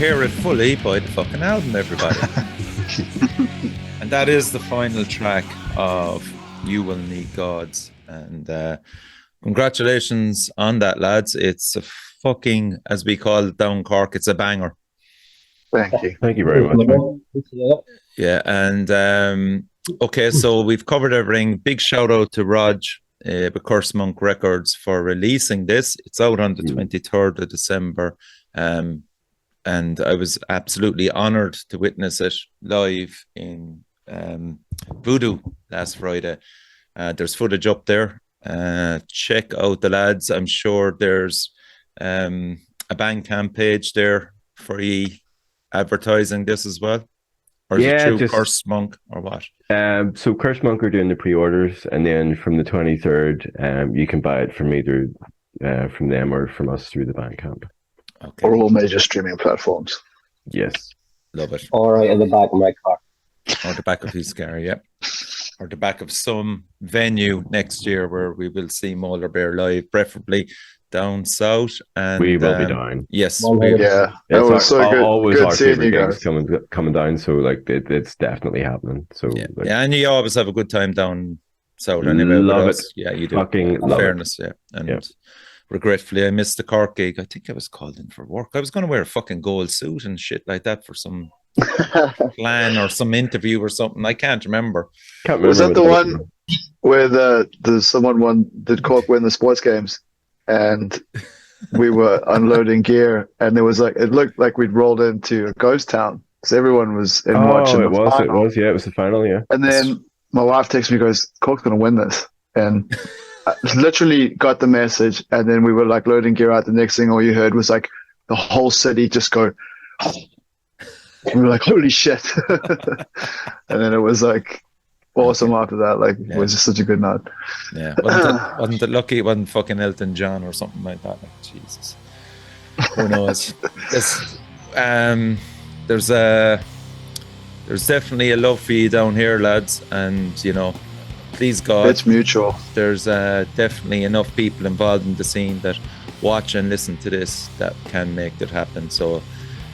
Hear it fully, buy the fucking album, everybody. And that is the final track of You Will Need Gods. And congratulations on that, lads. It's a fucking, as we call it down Cork, it's a banger. Thank you. Thank you very much, man. Yeah, and okay, so we've covered everything. Big shout out to Rog with Curse Monk Records for releasing this. It's out on the 23rd of December. And I was absolutely honoured to witness it live in Voodoo last Friday. There's footage up there. Check out the lads. I'm sure there's a Bandcamp page there for you advertising this as well. Or is it through Curse Monk or what? So Curse Monk are doing the pre-orders, and then from the 23rd, you can buy it from either from them or from us through the Bandcamp. Okay. Or all major streaming platforms. Yes. Love it. All right, in the back of my car. Or the back of his car, yeah. or the back of some venue next year where we will see Molarbear live, preferably down south. And We will be down. Yes, Yeah, that was so good. Always Good our seeing favorite you gigs guys. coming down. So like it's definitely happening. So yeah, like, yeah, and you always have a good time down south anyway with love us. it. Yeah, you do. Fucking In love fairness, yeah. And Yeah. regretfully, I missed the Cork gig. I think I was called in for work. I was going to wear a fucking gold suit and shit like that for some plan or some interview or something. I can't remember. Can't remember. Was that what the it one where the someone won? Did Cork win the sports games? And we were unloading gear, and there was like it looked like we'd rolled into a ghost town because everyone was in watching it the was. final. It was. Yeah, it was the final. Yeah. And then my wife texts me, goes, "Cork's going to win this," and I literally got the message. And then we were like loading gear out. The next thing all you heard was like the whole city just go. We were like, "Holy shit!" And then it was like awesome after that. Like it was just such a good night. Yeah, wasn't it lucky it wasn't fucking Elton John or something like that? Like, Jesus, who knows? There's definitely a love for you down here, lads, and you know, please God, It's mutual. there's definitely enough people involved in the scene that watch and listen to this that can make it happen. So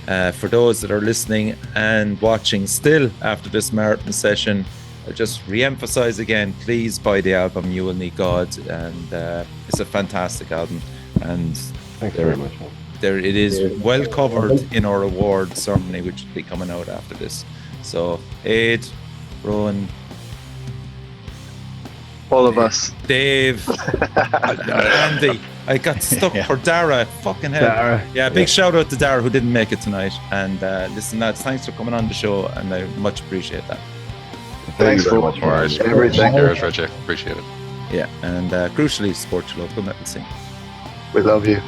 for those that are listening and watching still after this marathon session, I'll just re-emphasize again, please buy the album You Will Need God, and it's a fantastic album, and Thanks very much. Man. there it is, well covered in our award ceremony, which will be coming out after this. So Aid, Rowan, All of us. Dave, Andy. I got stuck for Dara. Fucking hell. Dara. Yeah, big shout out to Dara who didn't make it tonight. And listen, lads, thanks for coming on the show, and I much appreciate that. Thanks very for much for everything. Cheers, Richie. Appreciate it. Yeah, and crucially, support your local metal scene. We love you.